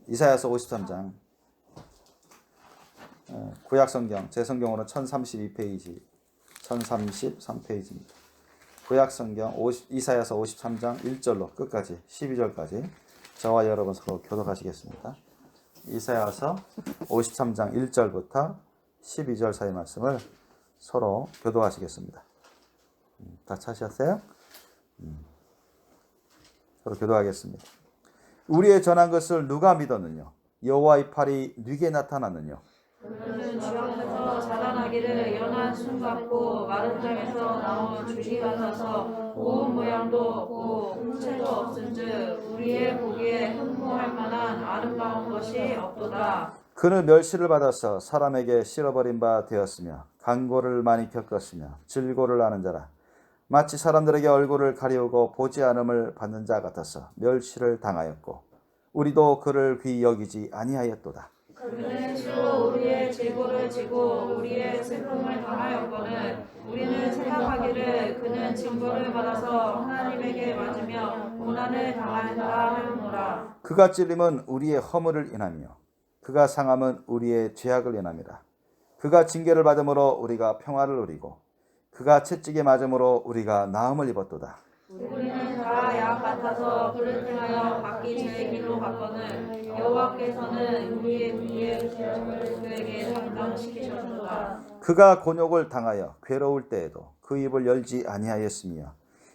이사야서 53장. 구약성경, 제 성경으로 1032페이지, 1033페이지입니다. 구약성경 이사야서 53장 1절로 끝까지 12절까지 저와 여러분 서로 교독하시겠습니다. 이사야서 53장 1절부터 12절 사이 말씀을 서로 교독하시겠습니다. 다 찾으셨어요? 서로 교독하겠습니다. 우리의 전한 것을 누가 믿었느냐? 여호와의 팔이 누게 나타났느냐? 그는 주 앞에서 자라나기를 연한 순 같고 마른 땅에서 나온 줄기 같아서 고운 모양도 없고 홍채도 없은즉 우리의 보기에 흠모할 만한 아름다운 것이 없도다. 그는 멸시를 받아서 사람에게 실어버린 바 되었으며 간고를 많이 겪었으며 질고를 아는 자라. 마치 사람들에게 얼굴을 가리우고 보지 않음을 받는 자 같아서 멸시를 당하였고 우리도 그를 귀히 여기지 아니하였도다. 그는 주로 우리의 질고를 지고 우리의 슬픔을 당하였거늘 우리는 생각하기를 그는 징벌을 받아서 하나님에게 맞으며 고난을 당한다 하였노라. 그가 찔림은 우리의 허물을 인하며 그가 상함은 우리의 죄악을 인함이라. 그가 징계를 받음으로 우리가 평화를 누리고 그가 채찍에 맞음으로 우리가 나음을 입었도다. 우리는 다 양 같아서 그를 행하여 각기 제 길로 갔거늘 여호와께서는 우리의 죄악을 그에게 담당시키셨도다. 그가 곤욕을 당하여 괴로울 때에도 그 입을 열지 아니하였으며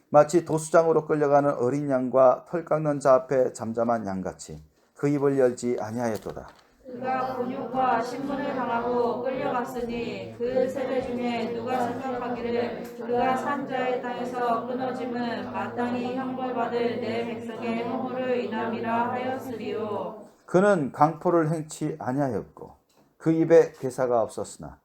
마치 도수장으로 끌려가는 어린 양과 털 깎는 자 앞에 잠잠한 양같이 그 입을 열지 아니하였도다. 그가 곤욕과 신문을 당하고 끌려갔으니 그 세대 중에 누가 생각하기를 그가 산 자의 땅에서 끊어짐은 마땅히 형벌받을 내 백성의 허물을 인함이라 하였으리요. 그는 강포를 행치 아니하였고 그 입에 괴사가 없었으나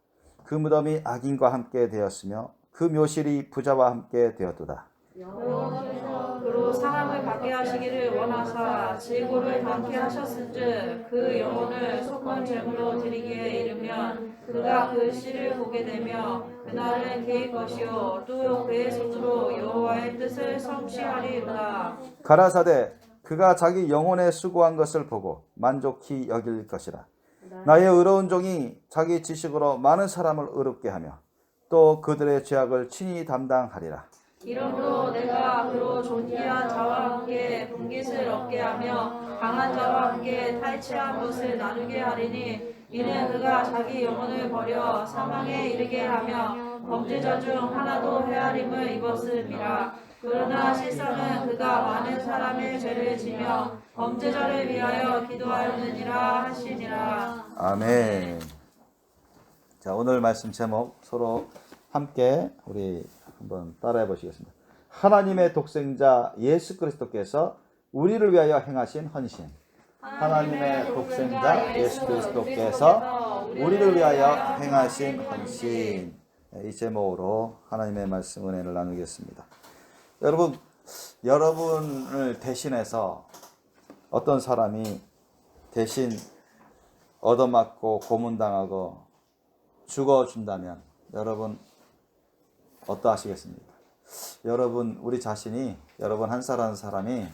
그 무덤이 악인과 함께 되었으며 그 묘실이 부자와 함께 되었도다. 여호와께서 그로 사람을 받게 하시기를 원하사 질고를 당케 하셨은즉 그 영혼을 속건 제물로 드리기에 이르면 그가 그 씨를 보게 되며 그날은 그의 것이요 또 그의 손으로 여호와의 뜻을 성취하리로다. 가라사대 그가 자기 영혼에 수고한 것을 보고 만족히 여길 것이라. 나의 의로운 종이 자기 지식으로 많은 사람을 의롭게 하며 또 그들의 죄악을 친히 담당하리라. 이러므로 내가 그로 존귀한 자와 함께 분깃을 얻게 하며 강한 자와 함께 탈취한 것을 나누게 하리니 이는 그가 자기 영혼을 버려 사망에 이르게 하며 범죄자 중 하나도 헤아림을 입었음이라. 그러나 실상은 그가 많은 사람의 죄를 지며 범죄자를 위하여 기도하였느니라 하시니라. 아멘. 자, 오늘 말씀 제목 서로 함께 우리 한번 따라해 보시겠습니다. 하나님의 독생자 예수 그리스도께서 우리를 위하여 행하신 헌신. 하나님의 독생자 예수 그리스도께서 우리를 위하여 행하신 헌신. 이 제목으로 하나님의 말씀 은혜를 나누겠습니다. 여러분을 대신해서 어떤 사람이 대신 얻어맞고 고문당하고 죽어준다면 여러분 어떠하시겠습니까? 여러분 우리 자신이 여러분 한 사람 한 사람이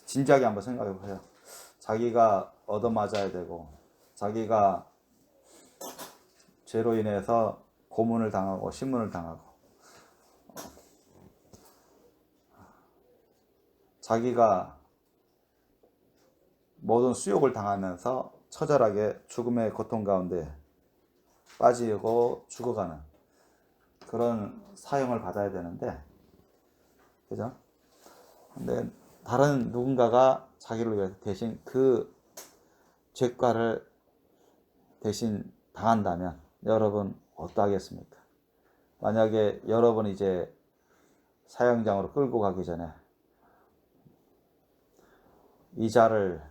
진지하게 한번 생각해 보세요. 자기가 얻어맞아야 되고 자기가 죄로 인해서 고문을 당하고 신문을 당하고 자기가 모든 수욕을 당하면서 처절하게 죽음의 고통 가운데 빠지고 죽어가는 그런 사형을 받아야 되는데, 그죠? 근데 다른 누군가가 자기를 위해서 대신 그 죄과를 대신 당한다면 여러분 어떠하겠습니까? 만약에 여러분 이제 사형장으로 끌고 가기 전에 이자를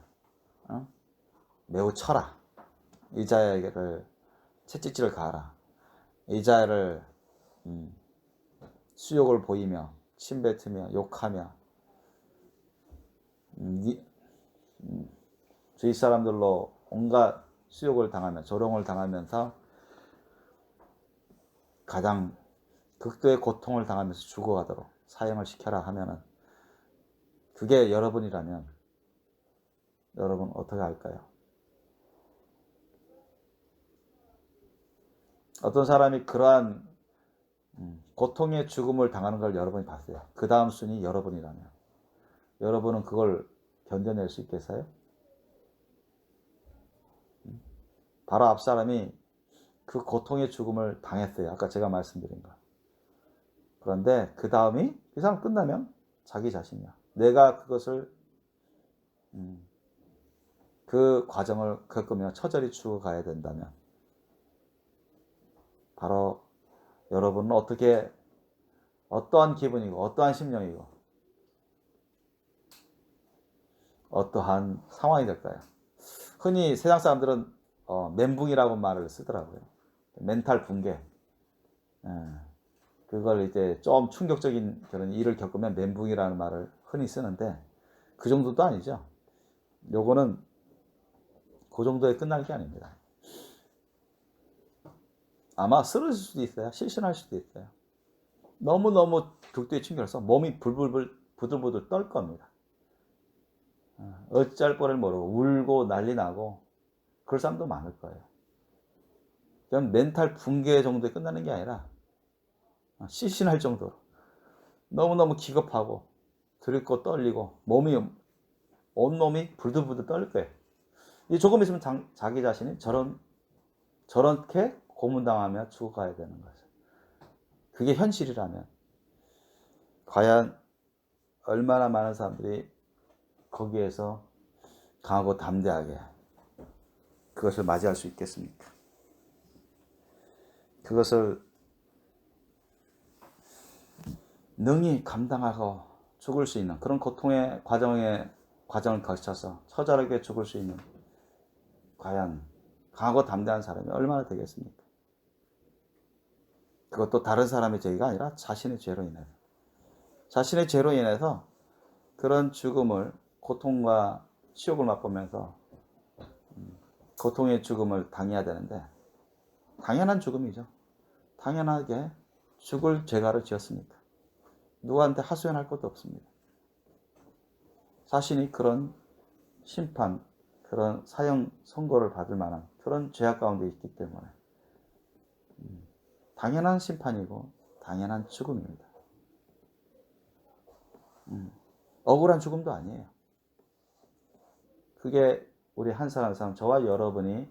매우 쳐라. 이자를 채찍질을 가하라. 이자를 수욕을 보이며 침뱉으며 욕하며 주위 사람들로 온갖 수욕을 당하며 조롱을 당하면서 가장 극도의 고통을 당하면서 죽어가도록 사형을 시켜라 하면은 그게 여러분이라면 여러분 어떻게 할까요? 어떤 사람이 그러한 고통의 죽음을 당하는 걸 여러분이 봤어요. 그 다음 순위 여러분이라면 여러분은 그걸 견뎌낼 수 있겠어요? 바로 앞 사람이 그 고통의 죽음을 당했어요. 아까 제가 말씀드린 거. 그런데 그 다음이 이 사람 끝나면 자기 자신이야. 내가 그것을 그 과정을 겪으며 처절히 죽어가야 된다면 바로 여러분은 어떠한 기분이고 어떠한 심령이고 어떠한 상황이 될까요? 흔히 세상 사람들은 멘붕이라고 말을 쓰더라고요. 멘탈 붕괴. 그걸 이제 좀 충격적인 그런 일을 겪으면 멘붕이라는 말을 흔히 쓰는데 그 정도도 아니죠. 요거는 그 정도에 끝날 게 아닙니다. 아마 쓰러질 수도 있어요. 실신할 수도 있어요. 너무너무 극도의 충격을 써 몸이 부들부들 떨 겁니다. 어찌할 뻔을 모르고 울고 난리 나고 그럴 사람도 많을 거예요. 그냥 멘탈 붕괴 정도에 끝나는 게 아니라 실신할 정도로 너무너무 기겁하고 들고 떨리고 온몸이 부들부들 떨릴 거예요. 조금 있으면 자기 자신이 저렇게 고문당하며 죽어가야 되는 거죠. 그게 현실이라면 과연 얼마나 많은 사람들이 거기에서 강하고 담대하게 그것을 맞이할 수 있겠습니까? 그것을 능히 감당하고 죽을 수 있는 그런 고통의 과정을 거쳐서 처절하게 죽을 수 있는 과연 강하고 담대한 사람이 얼마나 되겠습니까? 그것도 다른 사람의 죄가 아니라 자신의 죄로 인해서 그런 죽음을 고통과 치욕을 맛보면서 고통의 죽음을 당해야 되는데 당연한 죽음이죠. 당연하게 죽을 죄가를 지었으니까 누구한테 하소연할 것도 없습니다. 자신이 그런 심판, 그런 사형 선고를 받을 만한 그런 죄악 가운데 있기 때문에 당연한 심판이고 당연한 죽음입니다. 억울한 죽음도 아니에요. 그게 우리 한 사람 한 사람 저와 여러분이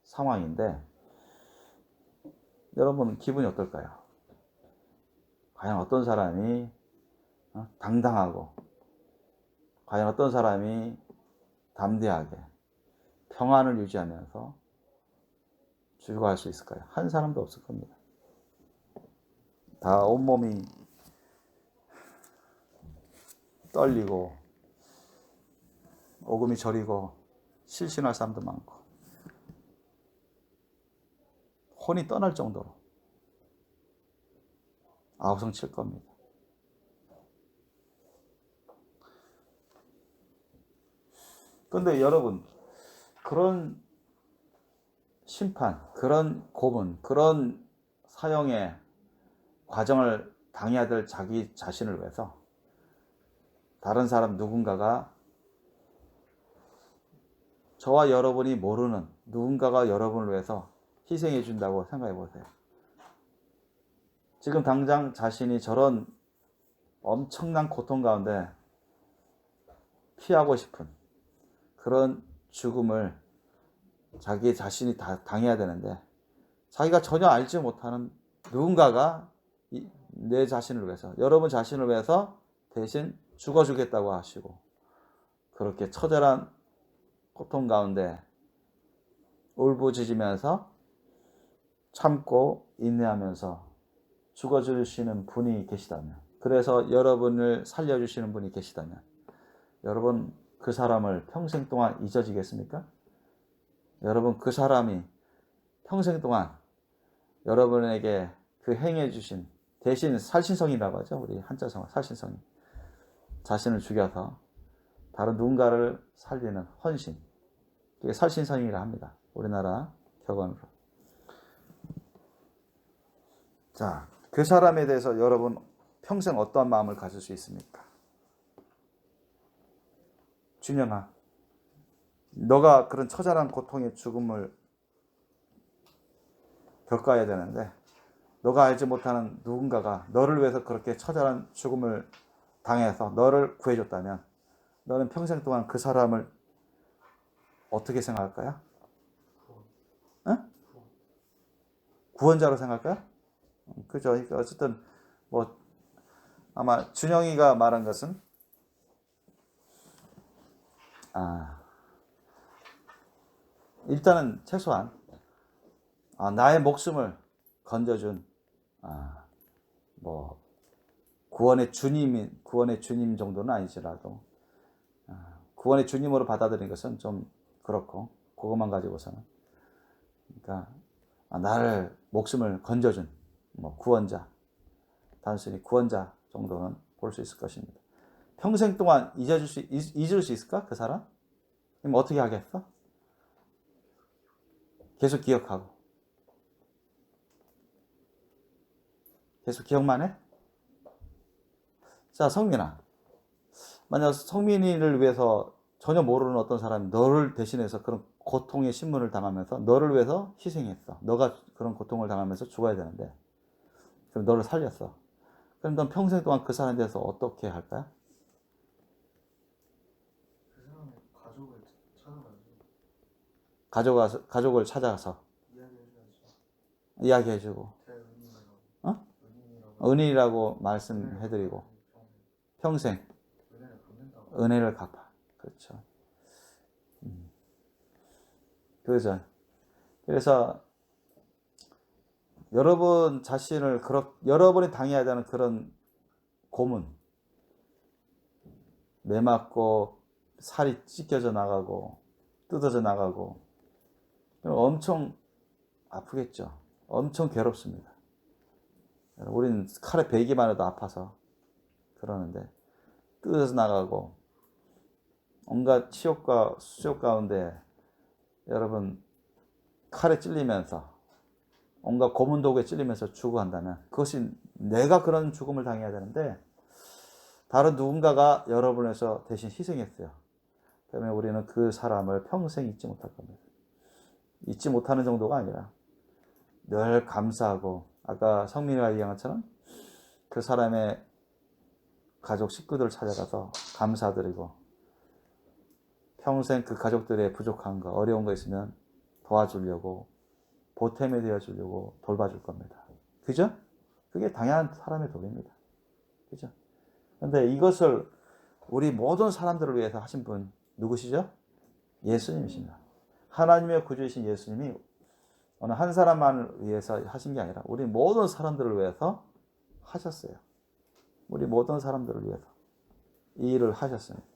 상황인데 여러분 기분이 어떨까요? 과연 어떤 사람이 당당하고 과연 어떤 사람이 담대하게 평안을 유지하면서 죽어갈 수 있을까요? 한 사람도 없을 겁니다. 다 온몸이 떨리고 오금이 저리고 실신할 사람도 많고 혼이 떠날 정도로 아우성 칠 겁니다. 그런데 여러분 그런 심판, 그런 고문, 그런 사형의 과정을 당해야 될 자기 자신을 위해서 다른 사람 누군가가 저와 여러분이 모르는 누군가가 여러분을 위해서 희생해 준다고 생각해 보세요. 지금 당장 자신이 저런 엄청난 고통 가운데 피하고 싶은 그런 죽음을 자기 자신이 다 당해야 되는데 자기가 전혀 알지 못하는 누군가가 내 자신을 위해서 여러분 자신을 위해서 대신 죽어주겠다고 하시고 그렇게 처절한 고통 가운데 울부짖으면서 참고 인내하면서 죽어주시는 분이 계시다면 그래서 여러분을 살려주시는 분이 계시다면 여러분 그 사람을 평생 동안 잊어지겠습니까? 여러분 그 사람이 평생 동안 여러분에게 그 행해 주신 대신 살신성이라고 하죠. 우리 한자성어 살신성이 자신을 죽여서 다른 누군가를 살리는 헌신 그게 살신성이라 합니다. 우리나라 격언으로. 자, 그 사람에 대해서 여러분 평생 어떠한 마음을 가질 수 있습니까? 준영아, 너가 그런 처절한 고통의 죽음을 겪어야 되는데 너가 알지 못하는 누군가가 너를 위해서 그렇게 처절한 죽음을 당해서 너를 구해줬다면 너는 평생 동안 그 사람을 어떻게 생각할 거야? 응? 구원자로 생각할 거야? 그죠? 그러니까 어쨌든 뭐 아마 준영이가 말한 것은 일단은 최소한 나의 목숨을 건져준 뭐 구원의 주님 정도는 아니지라도 구원의 주님으로 받아들인 것은 좀 그렇고 그것만 가지고서는 그러니까 나를 목숨을 건져준 뭐 구원자, 단순히 구원자 정도는 볼 수 있을 것입니다. 평생 동안 잊을 수 있을까 그 사람? 그럼 어떻게 하겠어? 계속 기억하고 계속 기억만 해? 자, 성민아, 만약 성민이를 위해서 전혀 모르는 어떤 사람이 너를 대신해서 그런 고통의 신문을 당하면서 너를 위해서 희생했어. 너가 그런 고통을 당하면서 죽어야 되는데 그럼 너를 살렸어. 그럼 넌 평생 동안 그 사람에 대해서 어떻게 할 거야? 그 사람의 가족을 가족을 찾아가서 이야기해줘야죠. 이야기해주고 대은인이라고. 은인이라고 말씀해드리고 평생 은혜를 갚는다고. 은혜를 갚아. 그렇죠. 그죠. 그래서 여러분 자신을 여러분이 당해야 되는 그런 고문, 매맞고 살이 찢겨져 나가고 뜯어져 나가고 엄청 아프겠죠. 엄청 괴롭습니다. 우리는 칼에 베기만 해도 아파서 그러는데 뜯어져 나가고 온갖 치욕과 수욕 가운데 여러분 칼에 찔리면서 온갖 고문 도구에 찔리면서 죽어간다면 그것이 내가 그런 죽음을 당해야 되는데 다른 누군가가 여러분을 위해서 대신 희생했어요. 그러면 우리는 그 사람을 평생 잊지 못할 겁니다. 잊지 못하는 정도가 아니라 늘 감사하고 아까 성민이가 얘기한 것처럼 그 사람의 가족 식구들을 찾아가서 감사드리고 평생 그 가족들의 부족한 거 어려운 거 있으면 도와주려고 보탬이 되어주려고 돌봐줄 겁니다. 그죠? 그게 당연한 사람의 도리입니다. 그죠? 그런데 이것을 우리 모든 사람들을 위해서 하신 분 누구시죠? 예수님이십니다. 하나님의 구주이신 예수님이 어느 한 사람만을 위해서 하신 게 아니라 우리 모든 사람들을 위해서 하셨어요. 우리 모든 사람들을 위해서 이 일을 하셨습니다.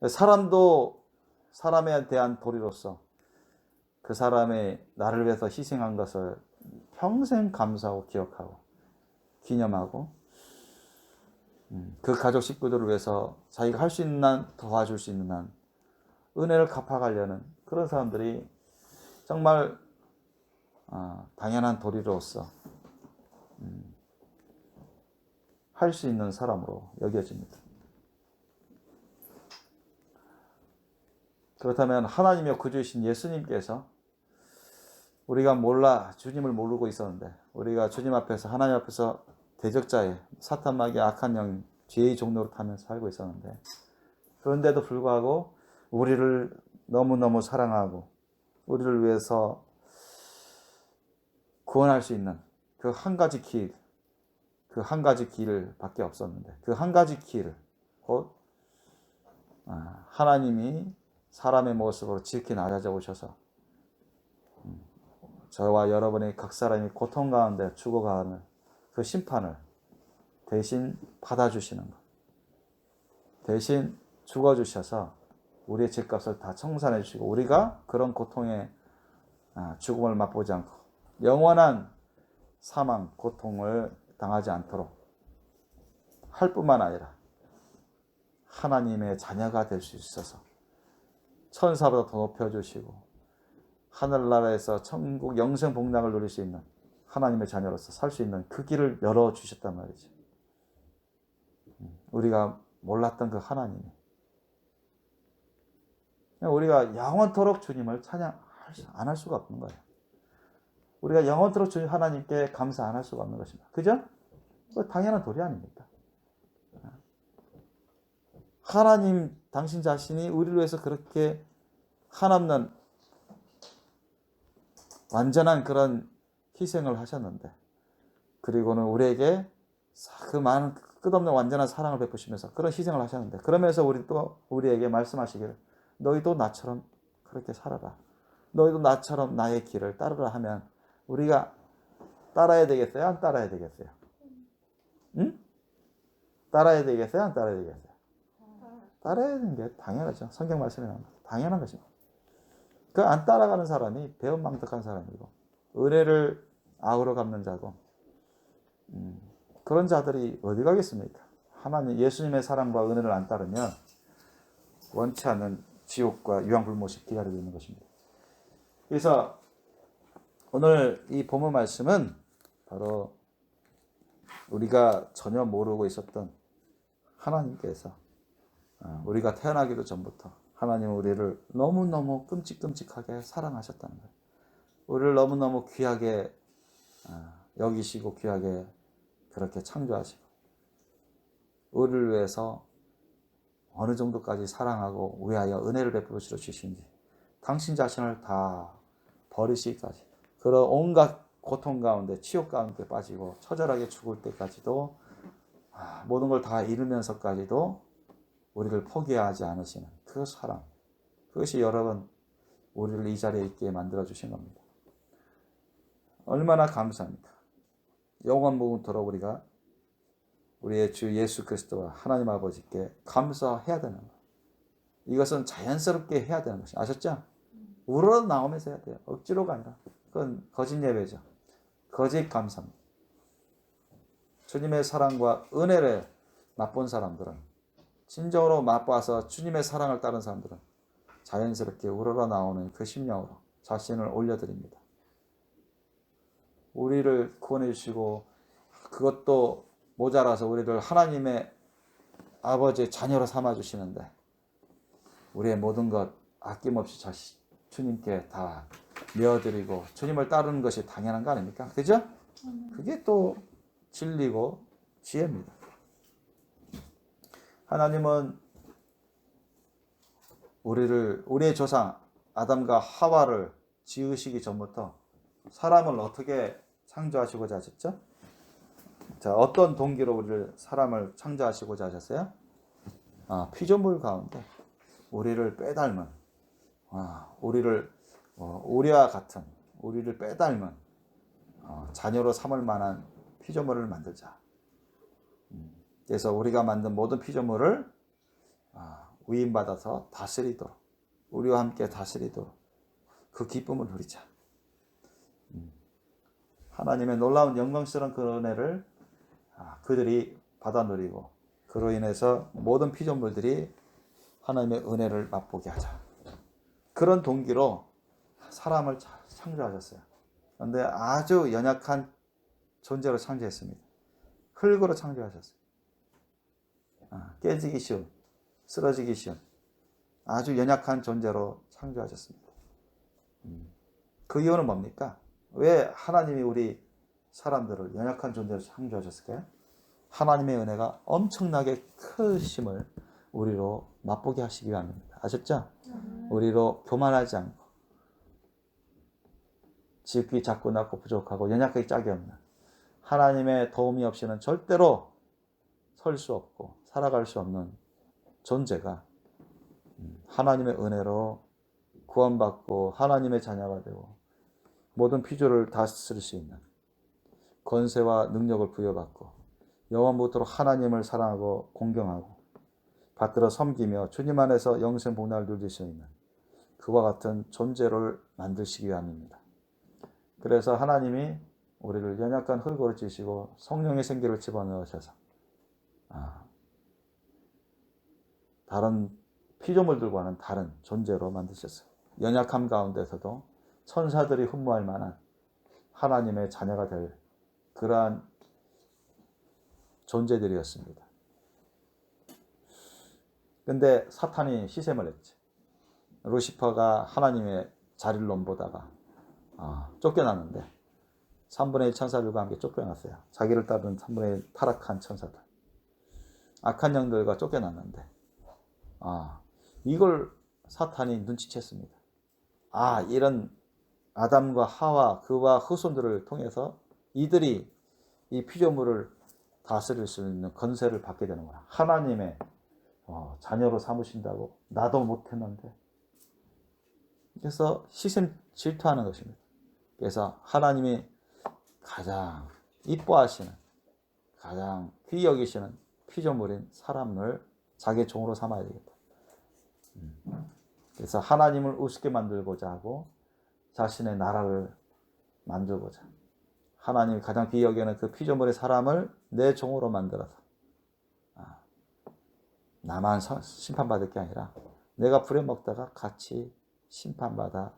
사람도 사람에 대한 도리로서 그 사람의 나를 위해서 희생한 것을 평생 감사하고 기억하고 기념하고 그 가족 식구들을 위해서 자기가 할 수 있는 한 도와줄 수 있는 한 은혜를 갚아가려는 그런 사람들이 정말 당연한 도리로서 할 수 있는 사람으로 여겨집니다. 그렇다면 하나님의 구주이신 예수님께서 우리가 주님을 모르고 있었는데 우리가 주님 앞에서 하나님 앞에서 대적자의 사탄 마귀의 악한 영 죄의 종로로 타면서 살고 있었는데 그런데도 불구하고 우리를 너무너무 사랑하고 우리를 위해서 구원할 수 있는 그 한 가지 길 밖에 없었는데 그 한 가지 길 곧 하나님이 사람의 모습으로 지극히 낮아져 오셔서 저와 여러분의 각 사람이 고통 가운데 죽어가는 그 심판을 대신 받아주시는 것. 대신 죽어주셔서 우리의 죄값을 다 청산해 주시고 우리가 그런 고통의 죽음을 맛보지 않고 영원한 사망, 고통을 당하지 않도록 할 뿐만 아니라 하나님의 자녀가 될 수 있어서 천사보다 더 높여주시고 하늘나라에서 천국 영생 복락을 누릴 수 있는 하나님의 자녀로서 살 수 있는 그 길을 열어주셨단 말이죠. 우리가 몰랐던 그 하나님이 우리가 영원토록 주님을 찬양 안 할 수가 없는 거예요. 우리가 영원토록 주님 하나님께 감사 안 할 수가 없는 것입니다. 그죠? 그거 당연한 도리 아닙니까? 하나님 당신 자신이 우리를 위해서 그렇게 한없는 완전한 그런 희생을 하셨는데, 그리고는 우리에게 그 많은 끝없는 완전한 사랑을 베푸시면서 그런 희생을 하셨는데, 그러면서 우리에게 말씀하시기를 너희도 나처럼 그렇게 살아라, 너희도 나처럼 나의 길을 따르라 하면 우리가 따라야 되겠어요? 안 따라야 되겠어요? 응? 따라야 되겠어요? 안 따라야 되겠어요? 따라야 되는 게 당연하죠. 성경 말씀에 나옵니다. 당연한 것입니다. 그 안 따라가는 사람이 배은망덕한 사람이고 은혜를 악으로 갚는 자고, 그런 자들이 어디 가겠습니까? 하나님 예수님의 사랑과 은혜를 안 따르면 원치 않는 지옥과 유황불못이 기다리고 있는 것입니다. 그래서 오늘 이 본문 말씀은 바로 우리가 전혀 모르고 있었던 하나님께서 우리가 태어나기도 전부터 하나님은 우리를 너무너무 끔찍끔찍하게 사랑하셨다는 거예요. 우리를 너무너무 귀하게 여기시고 귀하게 그렇게 창조하시고 우리를 위해서 어느 정도까지 사랑하고 위하여 은혜를 베풀어 주시는지, 당신 자신을 다 버리시기까지, 그런 온갖 고통 가운데 치욕 가운데 빠지고 처절하게 죽을 때까지도 모든 걸 다 잃으면서까지도 우리를 포기하지 않으시는 그 사랑, 그것이 여러분 우리를 이 자리에 있게 만들어 주신 겁니다. 얼마나 감사합니까? 영원무궁토록 우리가 우리의 주 예수 그리스도와 하나님 아버지께 감사해야 되는 거예요. 이것은 자연스럽게 해야 되는 것이, 아셨죠? 우러러 나오면서 해야 돼요. 억지로가 아니라. 그건 거짓 예배죠. 거짓 감사입니다. 주님의 사랑과 은혜를 맛본 사람들은, 진정으로 맛봐서 주님의 사랑을 따른 사람들은 자연스럽게 우러러 나오는 그 심령으로 자신을 올려드립니다. 우리를 구원해 주시고 그것도 모자라서 우리를 하나님의 아버지의 자녀로 삼아 주시는데 우리의 모든 것 아낌없이 주님께 다 내어드리고 주님을 따르는 것이 당연한 거 아닙니까? 그죠? 그게 또 진리고 지혜입니다. 하나님은 우리의 조상 아담과 하와를 지으시기 전부터 사람을 어떻게 창조하시고자 하셨죠? 자, 어떤 동기로 사람을 창조하시고자 하셨어요? 피조물 가운데 우리를 빼닮은, 우리와 같은, 우리를 빼닮은 자녀로 삼을 만한 피조물을 만들자. 그래서 우리가 만든 모든 피조물을 위임받아서 다스리도록, 우리와 함께 다스리도록 그 기쁨을 누리자. 하나님의 놀라운 영광스러운 그 은혜를 그들이 받아 누리고 그로 인해서 모든 피조물들이 하나님의 은혜를 맛보게 하자. 그런 동기로 사람을 창조하셨어요. 그런데 아주 연약한 존재로 창조했습니다. 흙으로 창조하셨어요. 깨지기 쉬운, 쓰러지기 쉬운 아주 연약한 존재로 창조하셨습니다. 그 이유는 뭡니까? 왜 하나님이 우리 사람들을 연약한 존재로 창조하셨을까요? 하나님의 은혜가 엄청나게 크심을 우리로 맛보게 하시기 위함입니다. 아셨죠? 우리로 교만하지 않고 지극히 작고 낮고 부족하고 연약하기 짝이 없는, 하나님의 도움이 없이는 절대로 설 수 없고 살아갈 수 없는 존재가 하나님의 은혜로 구원받고 하나님의 자녀가 되고 모든 피조를 다스릴 수 있는 권세와 능력을 부여받고 영원부터록 하나님을 사랑하고 공경하고 받들어 섬기며 주님 안에서 영생 복락을 누릴 수 있는 그와 같은 존재를 만드시기 위함입니다. 그래서 하나님이 우리를 연약한 흙으로 지으시고 성령의 생기를 집어넣으셔서 다른 피조물들과는 다른 존재로 만드셨어요. 연약함 가운데서도 천사들이 흠모할 만한 하나님의 자녀가 될 그러한 존재들이었습니다. 근데 사탄이 시샘을 했지. 루시퍼가 하나님의 자리를 넘보다가 쫓겨났는데 3분의 1 천사들과 함께 쫓겨났어요. 자기를 따르는 3분의 1 타락한 천사들, 악한 영들과 쫓겨났는데 이걸 사탄이 눈치챘습니다. 이런 아담과 하와 그와 후손들을 통해서 이들이 이 피조물을 다스릴 수 있는 권세를 받게 되는구나. 하나님의 자녀로 삼으신다고 나도 못했는데. 그래서 시샘 질투하는 것입니다. 그래서 하나님이 가장 이뻐하시는, 가장 귀히 여기시는 피조물인 사람을 자기 종으로 삼아야 되겠다. 그래서 하나님을 우습게 만들고자 하고 자신의 나라를 만들고자, 하나님이 가장 귀히 여기는 그 피조물의 사람을 내 종으로 만들어서 나만 심판받을 게 아니라 내가 부려먹다가 같이 심판받아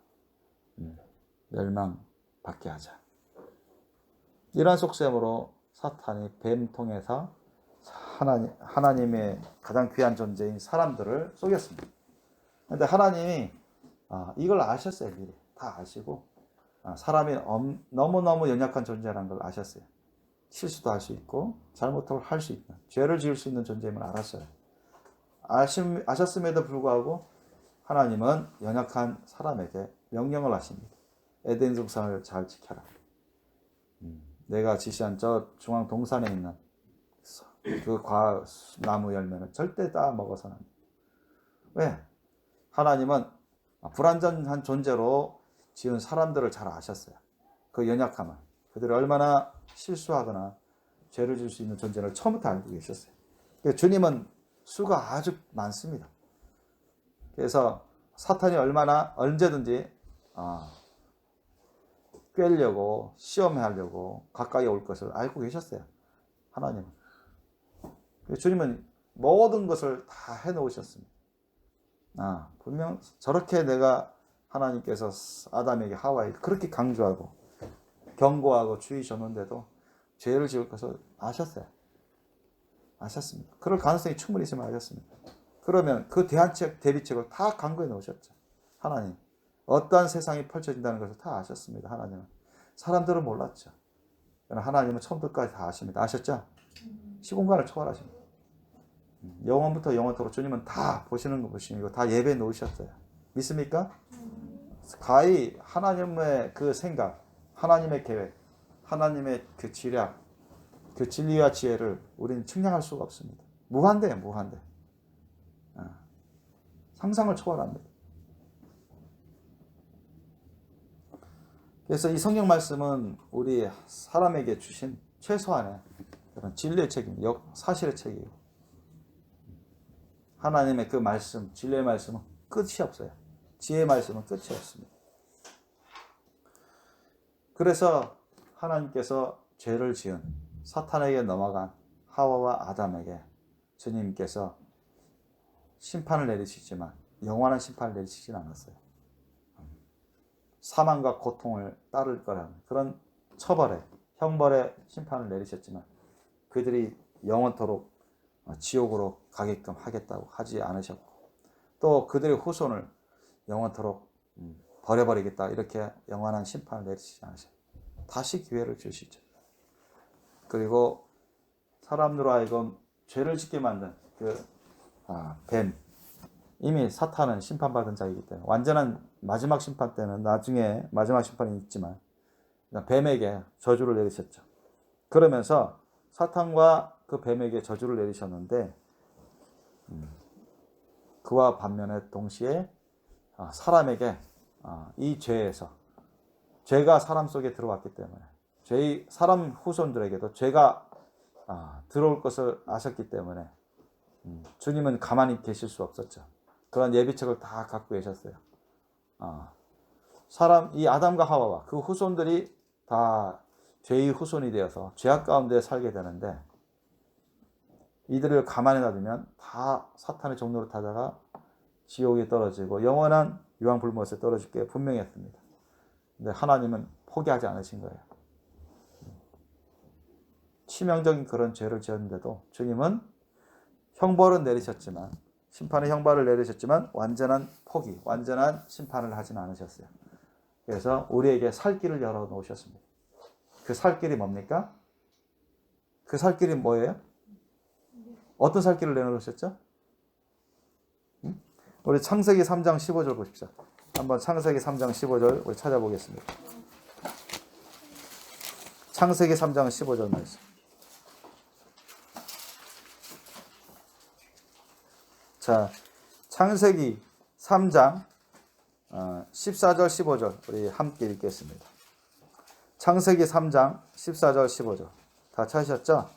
멸망받게 하자. 이러한 속셈으로 사탄이 뱀 통해서 하나님의 가장 귀한 존재인 사람들을 속였습니다. 그런데 하나님이 이걸 아셨어요. 미리 다 아시고 사람이 너무너무 연약한 존재라는 걸 아셨어요. 실수도 할 수 있고 잘못을 할 수 있는, 죄를 지을 수 있는 존재임을 알았어요. 아셨음에도 불구하고 하나님은 연약한 사람에게 명령을 하십니다. 에덴 동산을 잘 지켜라. 내가 지시한 저 중앙 동산에 있는 그 나무 열매는 절대 따 먹어서는 안 돼. 왜? 하나님은 불완전한 존재로 지은 사람들을 잘 아셨어요. 그 연약함을, 그들이 얼마나 실수하거나 죄를 지을 수 있는 존재를 처음부터 알고 계셨어요. 주님은 수가 아주 많습니다. 그래서 사탄이 얼마나 언제든지 꿰려고 시험하려고 가까이 올 것을 알고 계셨어요. 하나님은. 주님은 모든 것을 다 해놓으셨습니다. 분명 저렇게 내가 하나님께서 아담에게 하와에게 그렇게 강조하고 경고하고 주의셨는데도 죄를 지을 것을 아셨어요. 아셨습니다. 그럴 가능성이 충분히 있음을 아셨습니다. 그러면 그 대안책, 대비책을 다 강구해 놓으셨죠. 하나님. 어떠한 세상이 펼쳐진다는 것을 다 아셨습니다. 하나님은. 사람들은 몰랐죠. 하나님은 처음부터 끝까지 다 아십니다. 아셨죠? 시공간을 초월하십니다. 영원부터 영원토록 주님은 다 보시는 거 보시고 다 예배해 놓으셨어요. 믿습니까? 가히 하나님의 그 생각, 하나님의 계획, 하나님의 그 지략, 그 진리와 지혜를 우리는 측량할 수가 없습니다. 무한대예요, 무한대. 상상을 초월합니다. 그래서 이 성경 말씀은 우리 사람에게 주신 최소한의 그런 진리의 책임, 사실의 책이에요. 하나님의 그 말씀, 진리의 말씀은 끝이 없어요. 지혜의 말씀은 끝이 없습니다. 그래서 하나님께서 죄를 지은 사탄에게 넘어간 하와와 아담에게 주님께서 심판을 내리시지만 영원한 심판을 내리시진 않았어요. 사망과 고통을 따를 거라는 그런 처벌의, 형벌의 심판을 내리셨지만 그들이 영원토록 지옥으로 가게끔 하겠다고 하지 않으셨고, 또 그들의 후손을 영원토록 버려버리겠다 이렇게 영원한 심판을 내리시지 않으셨고 다시 기회를 주시죠. 그리고 사람으로 하여금 죄를 짓게 만든 뱀, 이미 사탄은 심판받은 자이기 때문에 완전한 마지막 심판 때는 나중에 마지막 심판이 있지만 뱀에게 저주를 내리셨죠. 그러면서 사탄과 그 뱀에게 저주를 내리셨는데 그와 반면에 동시에 사람에게 이 죄에서, 죄가 사람 속에 들어왔기 때문에 사람 후손들에게도 죄가 들어올 것을 아셨기 때문에 주님은 가만히 계실 수 없었죠. 그런 예비책을 다 갖고 계셨어요. 이 아담과 하와와 그 후손들이 다 죄의 후손이 되어서 죄악 가운데 살게 되는데 이들을 가만히 놔두면 다 사탄의 종로를 타다가 지옥에 떨어지고 영원한 유황불못에 떨어질 게 분명했습니다. 근데 하나님은 포기하지 않으신 거예요. 치명적인 그런 죄를 지었는데도 주님은 형벌은 내리셨지만 심판의 형벌을 내리셨지만 완전한 포기, 완전한 심판을 하진 않으셨어요. 그래서 우리에게 살 길을 열어 놓으셨습니다. 그 살 길이 뭡니까? 그 살 길이 뭐예요? 어떤 살 길을 내놓으셨죠? 우리 창세기 3장 15절 보십시오. 한번 창세기 3장 15절 우리 찾아보겠습니다. 창세기 3장 15절 말씀. 자, 창세기 3장 14절 15절 우리 함께 읽겠습니다. 창세기 3장 14절 15절 다 찾으셨죠?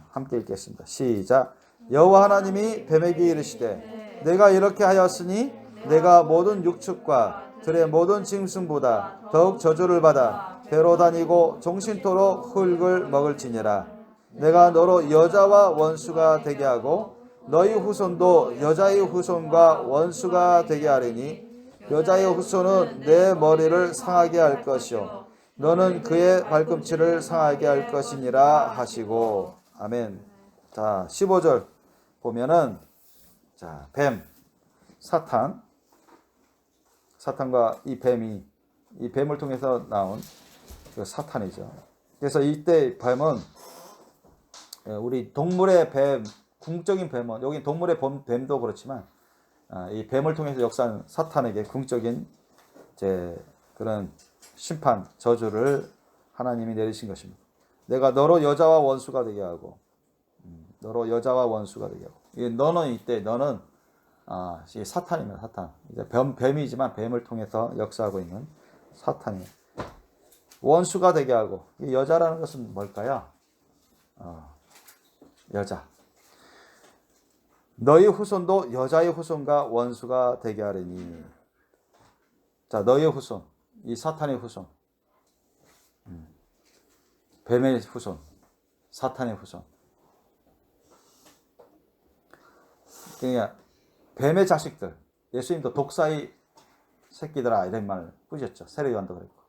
함께 읽겠습니다. 시작. 여호와 하나님이 뱀에게 이르시되 내가 이렇게 하였으니 내가 모든 육축과 들의 모든 짐승보다 더욱 저주를 받아 배로 다니고 종신토록 흙을 먹을지니라. 내가 너로 여자와 원수가 되게 하고 너희 후손도 여자의 후손과 원수가 되게 하리니 여자의 후손은 내 머리를 상하게 할 것이요 너는 그의 발꿈치를 상하게 할 것이니라 하시고. 아멘. 자, 15절 보면은 자, 뱀, 사탄과 이 뱀이 이 뱀을 통해서 나온 그 사탄이죠. 그래서 이때 뱀은 우리 동물의 뱀, 궁적인 뱀은 여기 동물의 뱀도 그렇지만 이 뱀을 통해서 역사하는 사탄에게 궁적인 그런 심판, 저주를 하나님이 내리신 것입니다. 내가 너로 여자와 원수가 되게 하고, 너로 여자와 원수가 되게 하고. 너는 이때 너는 사탄입니다. 사탄. 이제 뱀이지만 뱀을 통해서 역사하고 있는 사탄이에요. 원수가 되게 하고. 이 여자라는 것은 뭘까요? 여자. 너희 후손도 여자의 후손과 원수가 되게 하리니. 자, 너희의 후손, 이 사탄의 후손, 뱀의 후손, 사탄의 후손. 그러니까 뱀의 자식들, 예수님도 독사의 새끼들아 이런 말을 뿌셨죠. 세례요한도 그랬고.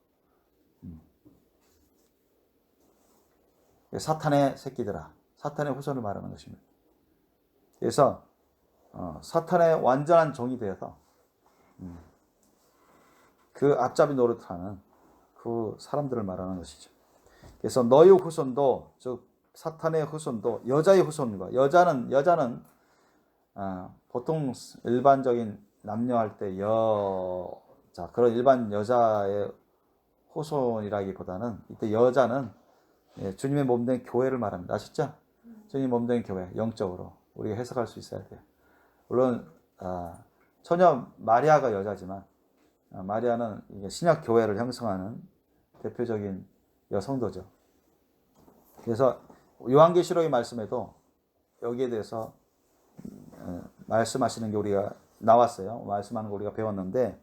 사탄의 새끼들아, 사탄의 후손을 말하는 것입니다. 그래서 사탄의 완전한 종이 되어서 그 앞잡이 노릇하는 그 사람들을 말하는 것이죠. 그래서 너희 후손도, 즉 사탄의 후손도 여자의 후손과 여자는 보통 일반적인 남녀할 때 그런 일반 여자의 후손이라기보다는 이때 여자는 주님의 몸된 교회를 말합니다. 아셨죠? 주님 몸된 교회, 영적으로 우리가 해석할 수 있어야 돼요. 물론 처녀 마리아가 여자지만 마리아는 신약 교회를 형성하는 대표적인 여성도죠. 그래서 요한계시록의 말씀에도 여기에 대해서 말씀하시는 게 우리가 나왔어요. 말씀하는 거 우리가 배웠는데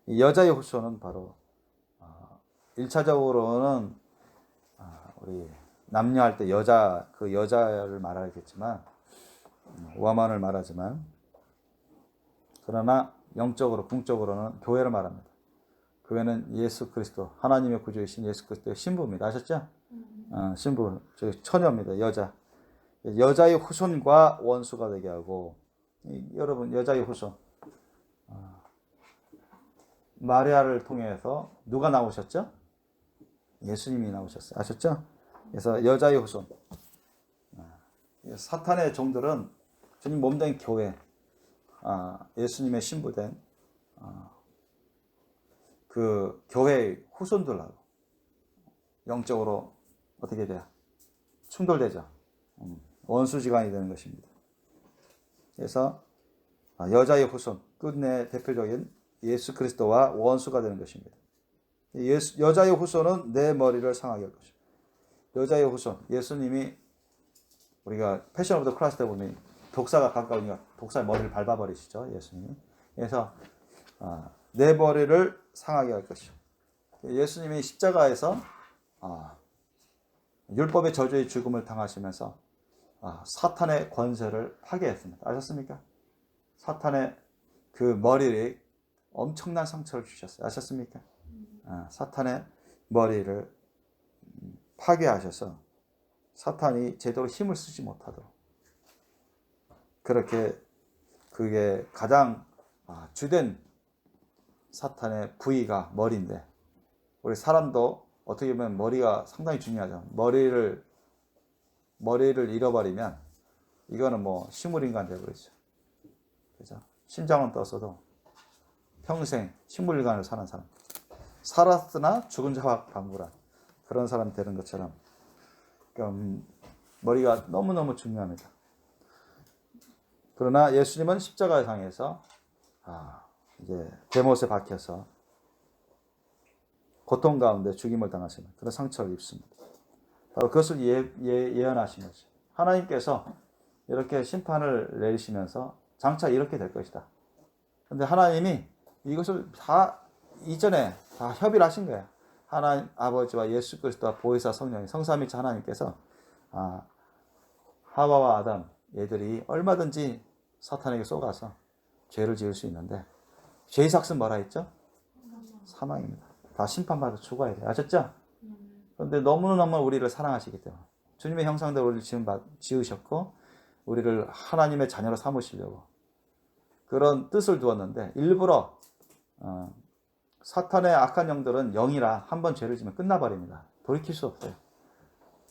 이 여자의 후손은 바로 1차적으로는 우리 남녀할 때 그 여자를 말하겠지만 우아만을 말하지만 그러나 영적으로 궁적으로는 교회를 말합니다. 교회는 예수 그리스도 하나님의 구주이신 예수 그리스도의 신부입니다. 아셨죠? 신부, 처녀입니다. 여자의 후손과 원수가 되게 하고. 여러분 여자의 후손 마리아를 통해서 누가 나오셨죠? 예수님이 나오셨어요. 아셨죠? 그래서 여자의 후손, 사탄의 종들은 주님 몸된 교회, 예수님의 신부된 그 교회의 후손들하고 영적으로 어떻게 돼요? 충돌되죠. 원수지간이 되는 것입니다. 그래서 여자의 후손, 끝내 대표적인 예수 그리스도와 원수가 되는 것입니다. 여자의 후손은 내 머리를 상하게 할 것입니다. 여자의 후손, 예수님이 우리가 패션 오브 더 크라이스트 보면 독사가 가까우니까 독사의 머리를 밟아버리시죠, 예수님이. 그래서 내 머리를 상하게 할 것이요. 예수님이 십자가에서 율법의 저주의 죽음을 당하시면서 사탄의 권세를 파괴했습니다. 아셨습니까? 사탄의 그 머리에 엄청난 상처를 주셨어요. 아셨습니까? 사탄의 머리를 파괴하셔서 사탄이 제대로 힘을 쓰지 못하도록 그렇게 그게 가장 주된 사탄의 부위가 머리인데, 우리 사람도 어떻게 보면 머리가 상당히 중요하죠. 머리를 잃어버리면 이거는 뭐 식물인간 되버리죠. 그죠? 심장은 떴어도 평생 식물인간으로 사는 사람, 살았으나 죽은 자와 방불한 그런 사람이 되는 것처럼, 머리가 너무너무 중요합니다. 그러나 예수님은 십자가상에서 이제 대못에 박혀서 고통 가운데 죽임을 당하시는 그런 상처를 입습니다. 바로 그것을 예언하신 거죠. 하나님께서 이렇게 심판을 내리시면서 장차 이렇게 될 것이다. 그런데 하나님이 이것을 다 이전에 다 협의를 하신 거예요. 하나님 아버지와 예수 그리스도와 보혜사 성령이 성삼위일체 하나님께서 하와와 아담 얘들이 얼마든지 사탄에게 속아서 죄를 지을 수 있는데, 죄의 삭은 뭐라 했죠? 사망입니다. 다 심판받아 죽어야 돼요. 아셨죠? 그런데 너무너무 우리를 사랑하시기 때문에 주님의 형상대로 우리를 지으셨고 우리를 하나님의 자녀로 삼으시려고 그런 뜻을 두었는데, 일부러 사탄의 악한 영들은 영이라 한번 죄를 지면 끝나버립니다. 돌이킬 수 없어요.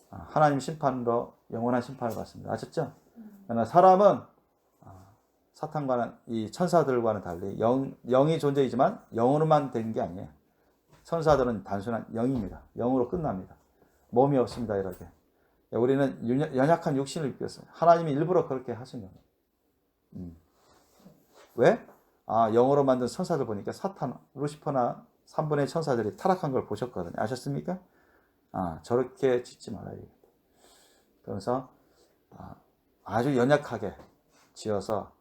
하나님 심판으로 영원한 심판을 받습니다. 아셨죠? 그러나 사람은 사탄과는 이 천사들과는 달리 영이 존재이지만 영으로만 된 게 아니에요. 천사들은 단순한 영입니다. 영으로 끝납니다. 몸이 없습니다. 이렇게. 우리는 연약한 육신을 입고 있어요. 하나님이 일부러 그렇게 하신 겁니다. 왜? 영으로 만든 천사들 보니까 사탄, 루시퍼나 3분의 천사들이 타락한 걸 보셨거든요. 아셨습니까? 저렇게 짓지 말아야 되겠다. 그래서 아주 연약하게 지어서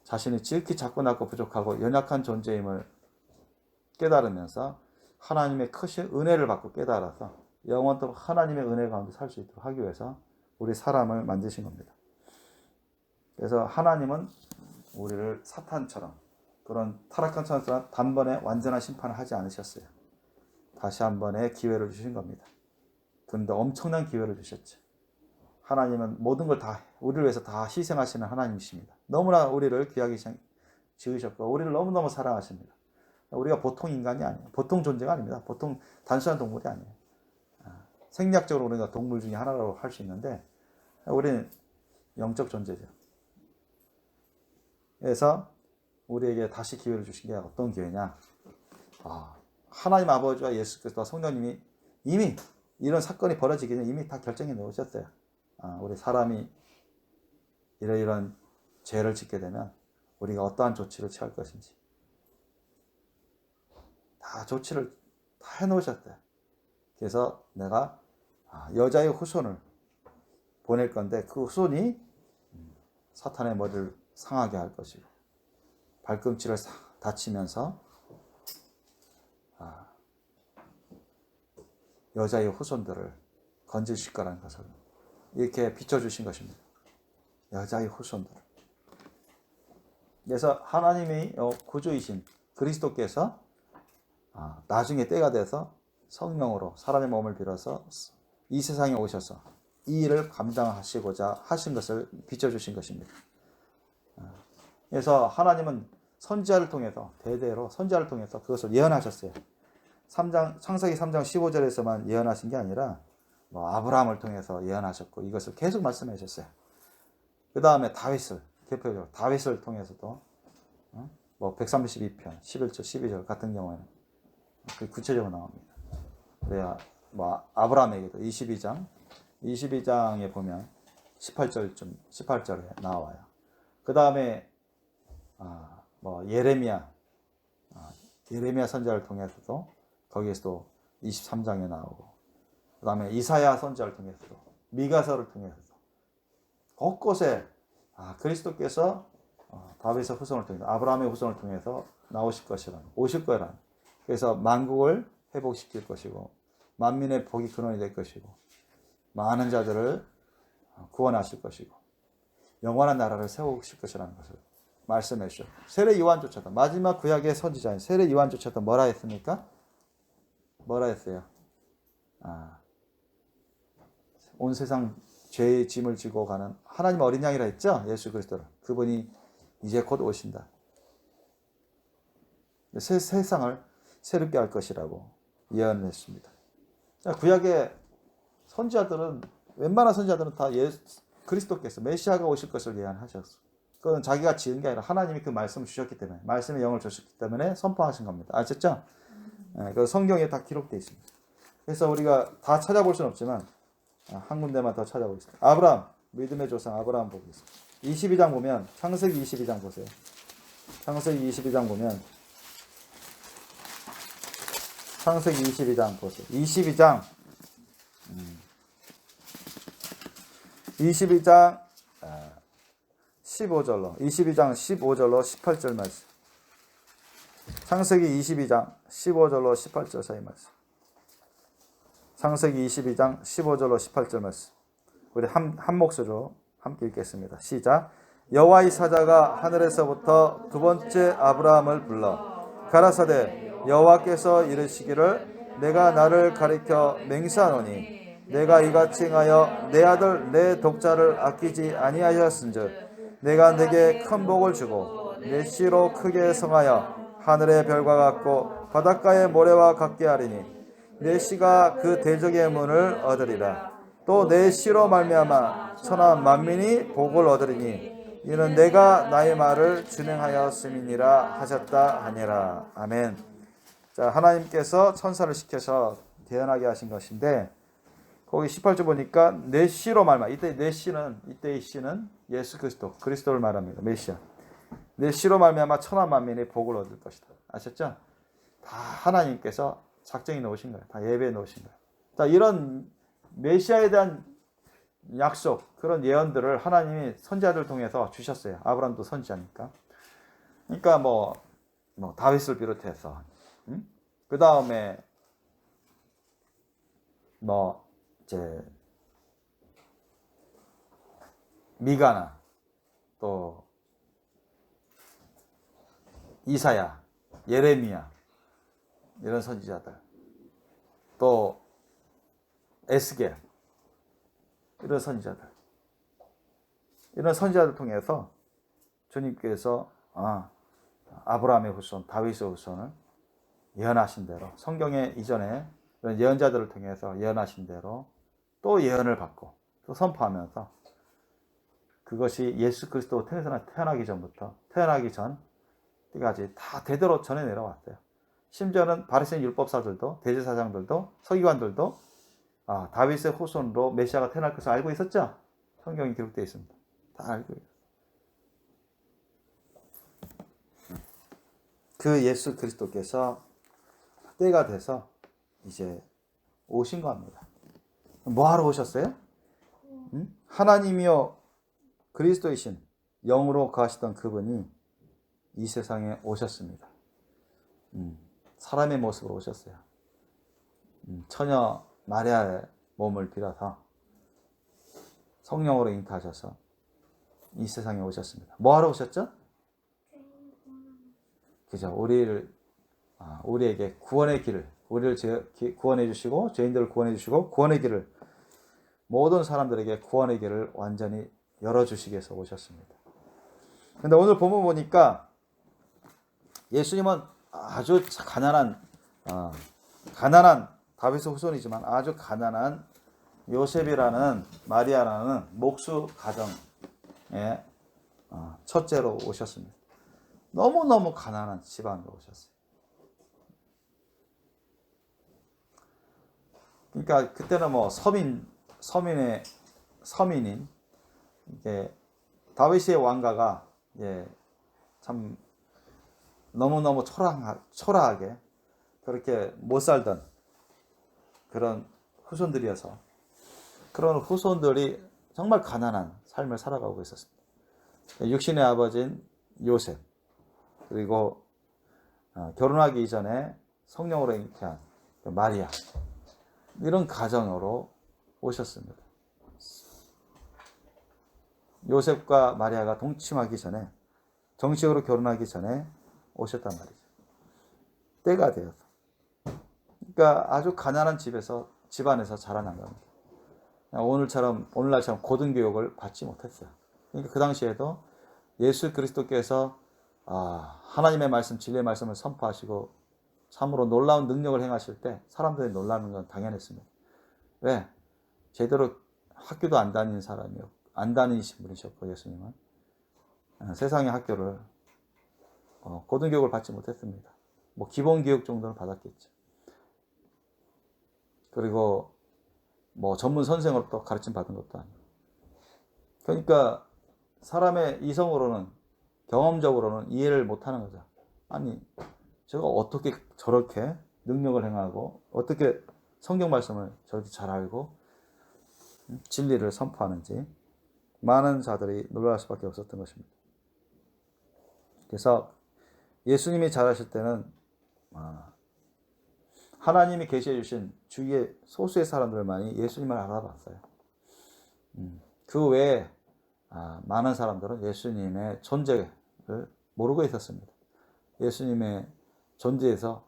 자신이 지극히 작고 낮고 부족하고 연약한 존재임을 깨달으면서 하나님의 크신 은혜를 받고 깨달아서 영원토록 하나님의 은혜 가운데 살 수 있도록 하기 위해서 우리 사람을 만드신 겁니다. 그래서 하나님은 우리를 사탄처럼 그런 타락한 천사처럼 단번에 완전한 심판을 하지 않으셨어요. 다시 한 번의 기회를 주신 겁니다. 그런데 엄청난 기회를 주셨죠. 하나님은 모든 걸 다 우리를 위해서 다 희생하시는 하나님이십니다. 너무나 우리를 귀하게 지으셨고 우리를 너무너무 사랑하십니다. 우리가 보통 인간이 아니에요. 보통 존재가 아닙니다. 보통 단순한 동물이 아니에요. 생략적으로 우리가 동물 중에 하나라고 할 수 있는데 우리는 영적 존재죠. 그래서 우리에게 다시 기회를 주신 게 어떤 기회냐? 하나님 아버지와 예수 그리스도와 성령님이 이미 이런 사건이 벌어지기 전에 이미 다 결정해 놓으셨어요. 우리 사람이 이런 죄를 짓게 되면 우리가 어떠한 조치를 취할 것인지 다 조치를 다 해놓으셨대요. 그래서 내가 여자의 후손을 보낼 건데 그 후손이 사탄의 머리를 상하게 할 것이고 발꿈치를 다치면서 여자의 후손들을 건지실 거라는 것을 이렇게 비춰주신 것입니다. 여자의 후손들. 그래서 하나님의 구주이신 그리스도께서 나중에 때가 돼서 성령으로 사람의 몸을 빌어서 이 세상에 오셔서 이 일을 감당하시고자 하신 것을 비춰주신 것입니다. 그래서 하나님은 선지자를 통해서 대대로 선지자를 통해서 그것을 예언하셨어요. 창세기 3장 15절에서만 예언하신 게 아니라 아브라함을 통해서 예언하셨고 이것을 계속 말씀하셨어요. 그 다음에 다윗을 대표적으로 다윗을 통해서도 132편 11절 12절 같은 경우에는 구체적으로 나옵니다. 그래야 아브라함에게도 22장에 보면 18절에 나와요. 그 다음에 예레미야 선지자를 통해서도 거기에서도 23장에 나오고 그 다음에 이사야 선지자를 통해서도 미가서를 통해서도 곳곳에 그리스도께서 다윗의 후손을 통해서 아브라함의 후손을 통해서 나오실 것이라는 오실 거라는 그래서 만국을 회복시킬 것이고 만민의 복이 근원이 될 것이고 많은 자들을 구원하실 것이고 영원한 나라를 세우실 것이라는 것을 말씀해 주셨고 세례 요한조차도 마지막 구약의 선지자인 세례 요한조차도 뭐라 했습니까? 뭐라 했어요? 온 세상 죄의 짐을 지고 가는 하나님 어린 양이라 했죠? 예수 그리스도를. 그분이 이제 곧 오신다. 세상을 새롭게 할 것이라고 예언했습니다. 구약의 선지자들은 웬만한 선지자들은 다 그리스도께서 메시아가 오실 것을 예언하셨어. 그건 자기가 지은 게 아니라 하나님이 그 말씀을 주셨기 때문에, 말씀의 영을 주셨기 때문에 선포하신 겁니다. 아셨죠? 그 성경에 다 기록되어 있습니다. 그래서 우리가 다 찾아볼 수는 없지만 한 군데만 더 찾아보겠습니다. 아브라함, 믿음의 조상 아브라함 보겠습니다. 22장 보면, 창세기 22장 보세요. 창세기 22장 보면, 창세기 22장 보세요. 22장 15절로 18절 말씀. 창세기 22장 15절로 18절 사이 말씀. 창세기 22장 15절로 18절 말씀. 우리 한 목소리로 함께 읽겠습니다. 시작. 여호와의 사자가 하늘에서부터 두 번째 아브라함을 불러 가라사대 여호와께서 이르시기를 내가 나를 가리켜 맹세하노니 내가 이같이 행하여 내 아들 내 독자를 아끼지 아니하였은즉 내가 내게 큰 복을 주고 내 씨로 크게 성하여 하늘의 별과 같고 바닷가의 모래와 같게 하리니 내 씨가 그 대적의 문을 얻으리라. 또 내 씨로 말미암아 천하 만민이 복을 얻으리니 이는 내가 나의 말을 준행하였음이니라 하셨다 하니라. 아멘. 자, 하나님께서 천사를 시켜서 태어나게 하신 것인데 거기 18절 보니까 내 씨로 말미암아, 이때의 씨는 예수 그리스도를 말합니다. 메시아. 내 씨로 말미암아 천하 만민이 복을 얻을 것이다. 아셨죠? 다 하나님께서 작정해 놓으신 거예요. 다 예배해 놓으신 거예요. 자, 이런 메시아에 대한 약속, 그런 예언들을 하나님이 선지자들 통해서 주셨어요. 아브라함도 선지자니까. 그러니까 다윗을 비롯해서, 그 다음에 미가나 또 이사야, 예레미야 이런 선지자들, 또 에스겔 이런 선지자들 통해서 주님께서 아브라함의 후손, 다윗의 후손을 예언하신 대로 성경의 이전에 이런 예언자들을 통해서 예언하신 대로 또 예언을 받고 또 선포하면서 그것이 예수 그리스도 태어나기 전까지 다 대대로 전해 내려왔어요. 심지어는 바리새인 율법사들도 대제사장들도 서기관들도 다윗의 후손으로 메시아가 태어날 것을 알고 있었죠. 성경이 기록되어 있습니다. 다 알고 있어요. 그 예수 그리스도께서 때가 돼서 이제 오신 겁니다. 뭐하러 오셨어요? 하나님이요 그리스도이신 영으로 거하시던 그분이 이 세상에 오셨습니다. 사람의 모습으로 오셨어요. 처녀 마리아의 몸을 빌어서 성령으로 잉태하셔서 이 세상에 오셨습니다. 뭐하러 오셨죠? 그죠? 우리에게 구원의 길을, 우리를 구원해 주시고 죄인들을 구원해 주시고 구원의 길을, 모든 사람들에게 구원의 길을 완전히 열어주시기 위해서 오셨습니다. 근데 오늘 본문 보니까 예수님은 아주 가난한 다윗의 후손이지만 아주 가난한 요셉이라는 마리아라는 목수 가정의 첫째로 오셨습니다. 너무너무 가난한 집안으로 오셨어요. 그러니까 그때는 서민인 이게 다윗의 왕가가 참 너무너무 초라하게 그렇게 못 살던 그런 후손들이어서 그런 후손들이 정말 가난한 삶을 살아가고 있었습니다. 육신의 아버지인 요셉, 그리고 결혼하기 이전에 성령으로 잉태한 마리아, 이런 가정으로 오셨습니다. 요셉과 마리아가 동침하기 전에, 정식으로 결혼하기 전에 오셨단 말이죠. 때가 되어서. 그러니까 아주 가난한 집안에서 자라난 겁니다. 오늘날처럼 고등교육을 받지 못했어요. 그러니까 그 당시에도 예수 그리스도께서 하나님의 말씀, 진리의 말씀을 선포하시고 참으로 놀라운 능력을 행하실 때 사람들이 놀라는 건 당연했습니다. 왜? 제대로 학교도 안 다니는 사람이요, 안 다니신 분이셨고 예수님은 세상의 학교를 고등교육을 받지 못했습니다. 뭐 기본 교육 정도는 받았겠죠. 그리고 뭐 전문 선생으로부터 가르침 받은 것도 아니고. 그러니까 사람의 이성으로는, 경험적으로는 이해를 못하는 거죠. 아니, 제가 어떻게 저렇게 능력을 행하고 어떻게 성경 말씀을 저렇게 잘 알고 진리를 선포하는지 많은 자들이 놀랄 수밖에 없었던 것입니다. 그래서 예수님이 잘하실 때는 하나님이 계시해 주신 주위의 소수의 사람들만이 예수님을 알아봤어요. 그 외에 많은 사람들은 예수님의 존재를 모르고 있었습니다. 예수님의 존재에서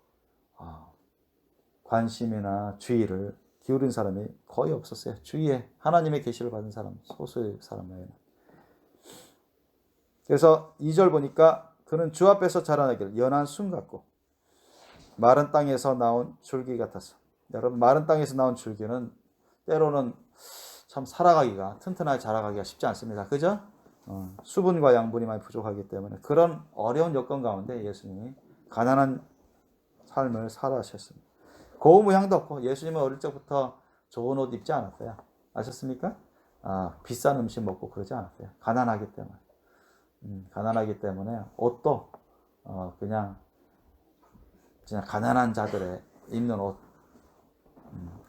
관심이나 주의를 기울인 사람이 거의 없었어요. 주위에 하나님의 계시를 받은 사람, 소수의 사람 외에는. 그래서 2절 보니까 그는 주 앞에서 자라나기를 연한 순 같고 마른 땅에서 나온 줄기 같았어. 여러분, 마른 땅에서 나온 줄기는 때로는 참 살아가기가, 튼튼하게 자라가기가 쉽지 않습니다. 그죠? 수분과 양분이 많이 부족하기 때문에 그런 어려운 여건 가운데 예수님이 가난한 삶을 살아가셨습니다. 고우무향도 없고, 예수님은 어릴 적부터 좋은 옷 입지 않았어요. 아셨습니까? 비싼 음식 먹고 그러지 않았어요. 가난하기 때문에. 가난하기 때문에 옷도 그냥 가난한 자들의 입는 옷,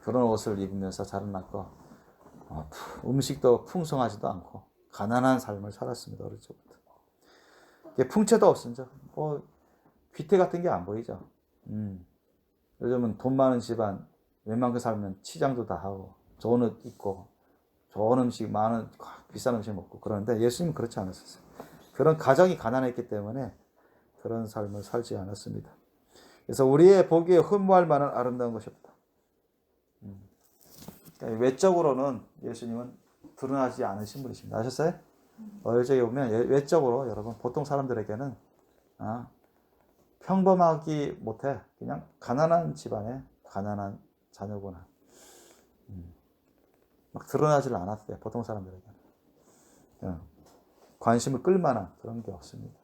그런 옷을 입으면서 자라났고, 음식도 풍성하지도 않고 가난한 삶을 살았습니다. 어릴 적부터. 풍채도 없습니다. 뭐 귀태 같은 게 안 보이죠. 요즘은 돈 많은 집안 웬만큼 살면 치장도 다 하고 좋은 옷 입고 좋은 음식, 많은 비싼 음식 먹고 그러는데 예수님은 그렇지 않았었어요. 그런 가정이 가난했기 때문에 그런 삶을 살지 않았습니다. 그래서 우리의 보기에 흠모할 만한 아름다운 것이 없다. 그러니까 외적으로는 예수님은 드러나지 않으신 분이십니다. 아셨어요? 어릴 적에 보면 외적으로 여러분 보통 사람들에게는 평범하기 못해. 그냥 가난한 집안의 가난한 자녀구나. 막 드러나질 않았어요. 보통 사람들에게는. 관심을 끌만한 그런 게 없습니다.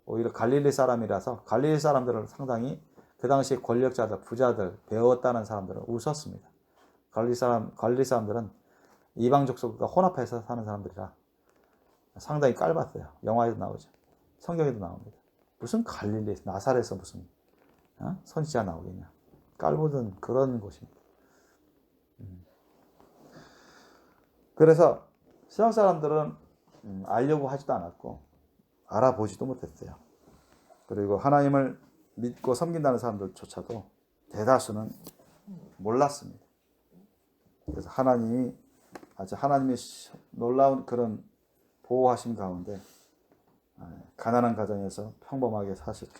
오히려 갈릴리 사람이라서 갈릴리 사람들은 상당히 그 당시 권력자들, 부자들, 배웠다는 사람들은 웃었습니다. 갈릴리 사람들은 이방 족속과 혼합해서 사는 사람들이라 상당히 깔봤어요. 영화에도 나오죠. 성경에도 나옵니다. 무슨 갈릴리, 나사렛에서 무슨 선지자 나오겠냐. 깔보던 그런 곳입니다. 그래서 서양 사람들은 알려고 하지도 않았고 알아보지도 못했어요. 그리고 하나님을 믿고 섬긴다는 사람들조차도 대다수는 몰랐습니다. 그래서 하나님이 하나님의 놀라운 그런 보호하심 가운데 가난한 가정에서 평범하게 사셨죠.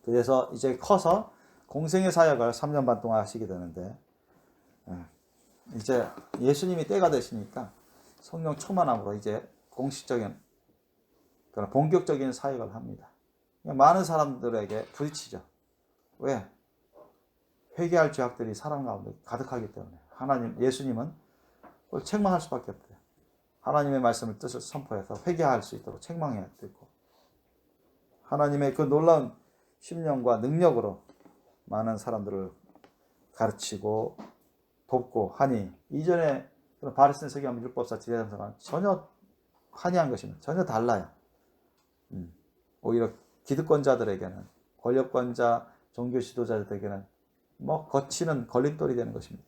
그래서 이제 커서 공생의 사역을 3년 반 동안 하시게 되는데 이제 예수님이 때가 되시니까 성령 충만함으로 이제 공식적인 그런 본격적인 사역을 합니다. 많은 사람들에게 부딪히죠. 왜? 회개할 죄악들이 사람 가운데 가득하기 때문에 예수님은 그걸 책망할 수밖에 없대요. 하나님의 말씀을 뜻을 선포해서 회개할 수 있도록 책망해야 되고 하나님의 그 놀라운 심령과 능력으로 많은 사람들을 가르치고 돕고 하니 이전에 바리새인 서기관 율법사 지혜자들과는 전혀 환희한 것입니다. 전혀 달라요. 오히려 기득권자들에게는 권력권자 종교 지도자들에게는 뭐 거치는 걸림돌이 되는 것입니다.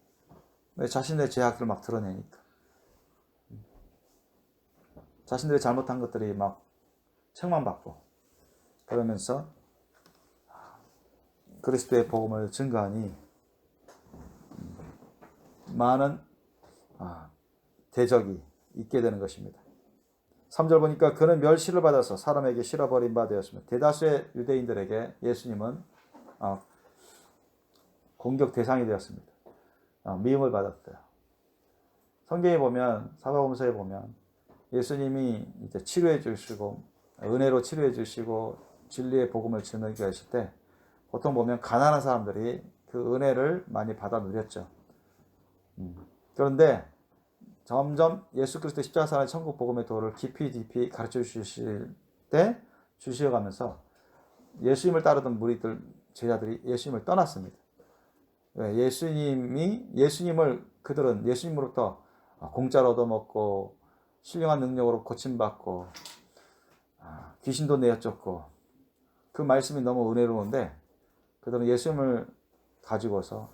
왜? 자신의 죄악들을 막 드러내니까. 자신들이 잘못한 것들이 막 책망받고 그러면서 그리스도의 복음을 증거하니 많은 대적이 있게 되는 것입니다. 3절 보니까 그는 멸시를 받아서 사람에게 실어버린 바 되었습니다. 대다수의 유대인들에게 예수님은 공격 대상이 되었습니다. 미움을 받았어요. 성경에 보면 사도행전에 보면 예수님이 이제 치료해 주시고 은혜로 치료해 주시고 진리의 복음을 전하게 하실 때 보통 보면 가난한 사람들이 그 은혜를 많이 받아 누렸죠. 그런데 점점 예수 그리스도 십자가 사랑의 천국 복음의 도를 깊이 가르쳐 주실 때 주시어가면서 예수님을 따르던 무리들 제자들이 예수님을 떠났습니다. 왜? 예수님을 그들은 예수님으로부터 공짜로 얻어먹고 신령한 능력으로 고침받고 귀신도 내어쫓고 그 말씀이 너무 은혜로운데 그들은 예수님을 가지고서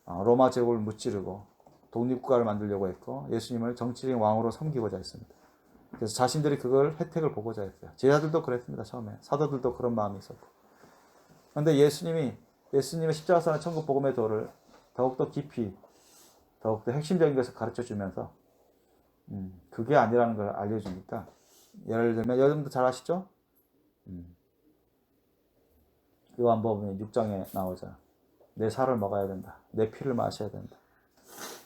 로마 제국을 무찌르고 독립국가를 만들려고 했고 예수님을 정치적인 왕으로 섬기고자 했습니다. 그래서 자신들이 그걸 혜택을 보고자 했어요. 제자들도 그랬습니다. 처음에 사도들도 그런 마음이 있었고. 그런데 예수님의 십자가 사랑 천국 복음의 도를 더욱더 깊이 더욱더 핵심적인 것을 가르쳐주면서 그게 아니라는 걸 알려주니까 예를 들면 여러분도 잘 아시죠? 요한복음 6장에 나오잖아. 내 살을 먹어야 된다. 내 피를 마셔야 된다.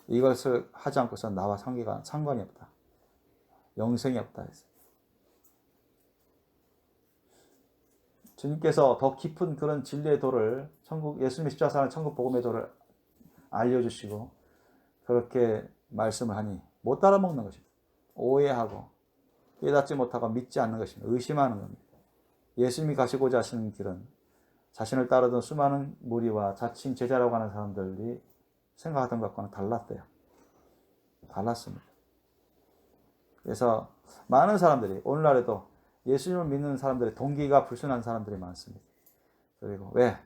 이것을 하지 않고서 나와 상관이 없다. 영생이 없다. 주님께서 더 깊은 그런 진리의 도를 예수님의 십자가 사랑 천국 복음의 도를 알려주시고 그렇게 말씀을 하니 못 따라먹는 것입니다. 오해하고 깨닫지 못하고 믿지 않는 것입니다. 의심하는 겁니다. 예수님이 가시고자 하시는 길은 자신을 따르던 수많은 무리와 자칭 제자라고 하는 사람들이 생각하던 것과는 달랐대요. 달랐습니다. 그래서 많은 사람들이 오늘날에도 예수님을 믿는 사람들의 동기가 불순한 사람들이 많습니다. 그리고 왜?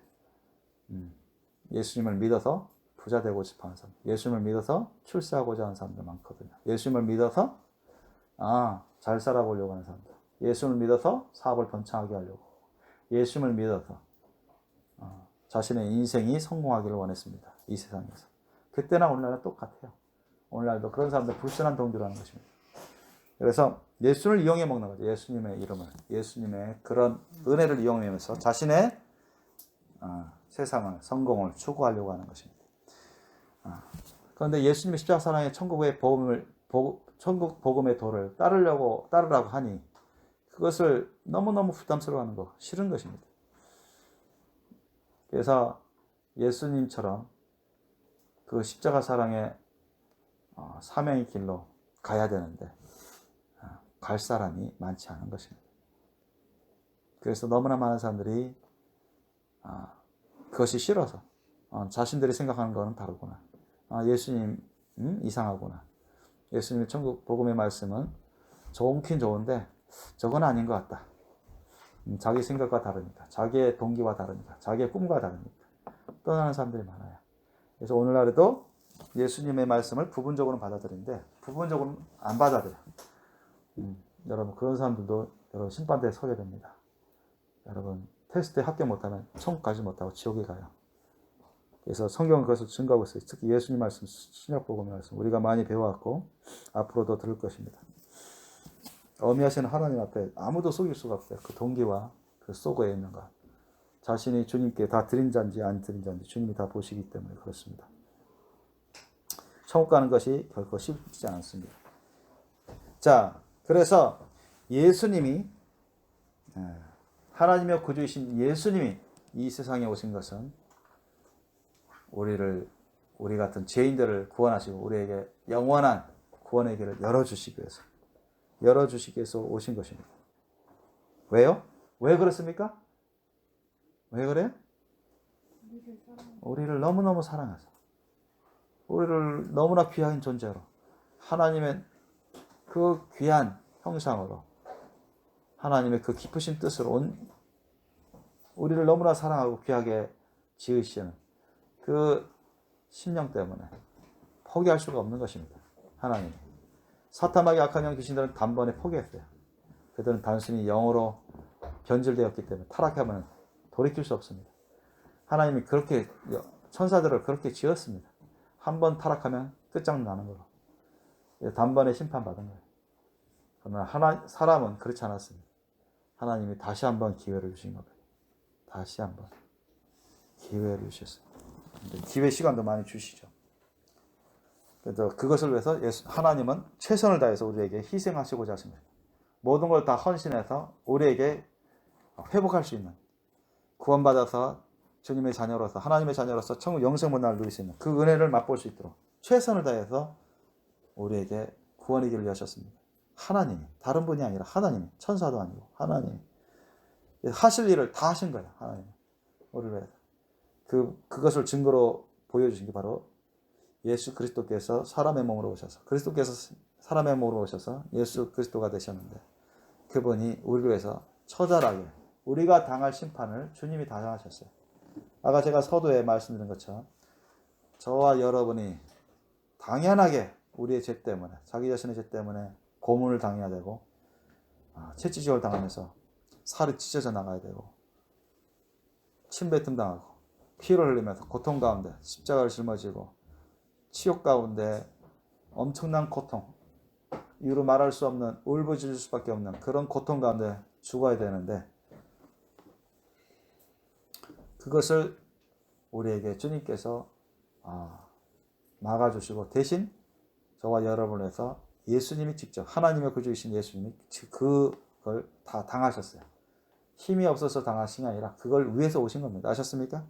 예수님을 믿어서 부자 되고 싶어 하는 사람, 예수님을 믿어서 출세하고자 하는 사람들 많거든요. 예수님을 믿어서 잘 살아보려고 하는 사람들, 예수님을 믿어서 사업을 번창하게 하려고, 예수님을 믿어서 자신의 인생이 성공하기를 원했습니다. 이 세상에서. 그때나 오늘날은 똑같아요. 오늘날도 그런 사람들 불순한 동기로 하는 것입니다. 그래서 예수를 이용해 먹는 거죠. 예수님의 이름을, 예수님의 그런 은혜를 이용하면서 자신의 세상을, 성공을 추구하려고 하는 것입니다. 그런데 예수님의 십자가 사랑의 천국 복음의 도를 따르라고 하니 그것을 너무너무 부담스러워하는 거, 싫은 것입니다. 그래서 예수님처럼 그 십자가 사랑의 사명의 길로 가야 되는데 갈 사람이 많지 않은 것입니다. 그래서 너무나 많은 사람들이 그것이 싫어서 자신들이 생각하는 것은 다르구나. 예수님 이상하구나. 예수님의 천국 복음의 말씀은 좋긴 좋은데 저건 아닌 것 같다. 자기 생각과 다르니까, 자기의 동기와 다르니까, 자기의 꿈과 다르니까 떠나는 사람들이 많아요. 그래서 오늘날에도 예수님의 말씀을 부분적으로는 받아들이는데 부분적으로는 안 받아들여요. 여러분 그런 사람들도 여러분 심판대에 서게 됩니다. 여러분 테스트에 합격 못하면 천국 가지 못하고 지옥에 가요. 그래서 성경은 그것을 증거하고 있어요. 특히 예수님 말씀, 신약복음의 말씀 우리가 많이 배워왔고 앞으로도 들을 것입니다. 어미하시는 하나님 앞에 아무도 속일 수가 없어요. 그 동기와 그 속에 있는 것. 자신이 주님께 다 드린 자인지 안 드린 자인지 주님이 다 보시기 때문에 그렇습니다. 천국 가는 것이 결코 쉽지 않습니다. 자, 그래서 예수님이 하나님의 구주이신 예수님이 이 세상에 오신 것은 우리 같은 죄인들을 구원하시고 우리에게 영원한 구원의 길을 열어주시기 위해서 오신 것입니다. 왜요? 왜 그렇습니까? 왜 그래요? 우리를 너무너무 사랑하셔서 우리를 너무나 귀한 존재로 하나님의 그 귀한 형상으로 하나님의 그 깊으신 뜻으로 우리를 너무나 사랑하고 귀하게 지으시는 그 심령 때문에 포기할 수가 없는 것입니다. 하나님이. 사탄에게 악한 영 귀신들은 단번에 포기했어요. 그들은 단순히 영으로 변질되었기 때문에 타락하면 돌이킬 수 없습니다. 하나님이 그렇게 천사들을 그렇게 지었습니다. 한 번 타락하면 끝장나는 거로. 단번에 심판받은 거예요. 그러나 사람은 그렇지 않았습니다. 하나님이 다시 한번 기회를 주신 겁니다. 다시 한번 기회를 주셨어요. 기회 시간도 많이 주시죠. 그래서 그것을 위해서 하나님은 최선을 다해서 우리에게 희생하시고자 하십니다. 모든 걸 다 헌신해서 우리에게 회복할 수 있는, 구원받아서 주님의 자녀로서, 하나님의 자녀로서 천국 영생 문화를 누릴 수 있는 그 은혜를 맛볼 수 있도록 최선을 다해서 우리에게 구원의 길을 여셨습니다. 하나님이, 다른 분이 아니라 하나님이, 천사도 아니고 하나님이 하실 일을 다 하신 거예요. 하나님 우리를 위해서. 그것을 증거로 보여주신 게 바로 예수 그리스도께서 사람의 몸으로 오셔서, 그리스도께서 사람의 몸으로 오셔서 예수 그리스도가 되셨는데, 그분이 우리를 위해서 처절하게 우리가 당할 심판을 주님이 다 당하셨어요. 아까 제가 서두에 말씀드린 것처럼 저와 여러분이 당연하게 우리의 죄 때문에, 자기 자신의 죄 때문에 고문을 당해야 되고, 채찍질을 당하면서 살이 찢어져 나가야 되고, 침뱉음 당하고, 피를 흘리면서 고통 가운데 십자가를 짊어지고, 치욕 가운데 엄청난 고통, 이유로 말할 수 없는, 울부짖을 수밖에 없는 그런 고통 가운데 죽어야 되는데, 그것을 우리에게 주님께서 막아주시고, 대신 저와 여러분을 위해서 예수님이 직접, 하나님의 구주이신 예수님이 그걸 다 당하셨어요. 힘이 없어서 당하신 게 아니라 그걸 위해서 오신 겁니다. 아셨습니까?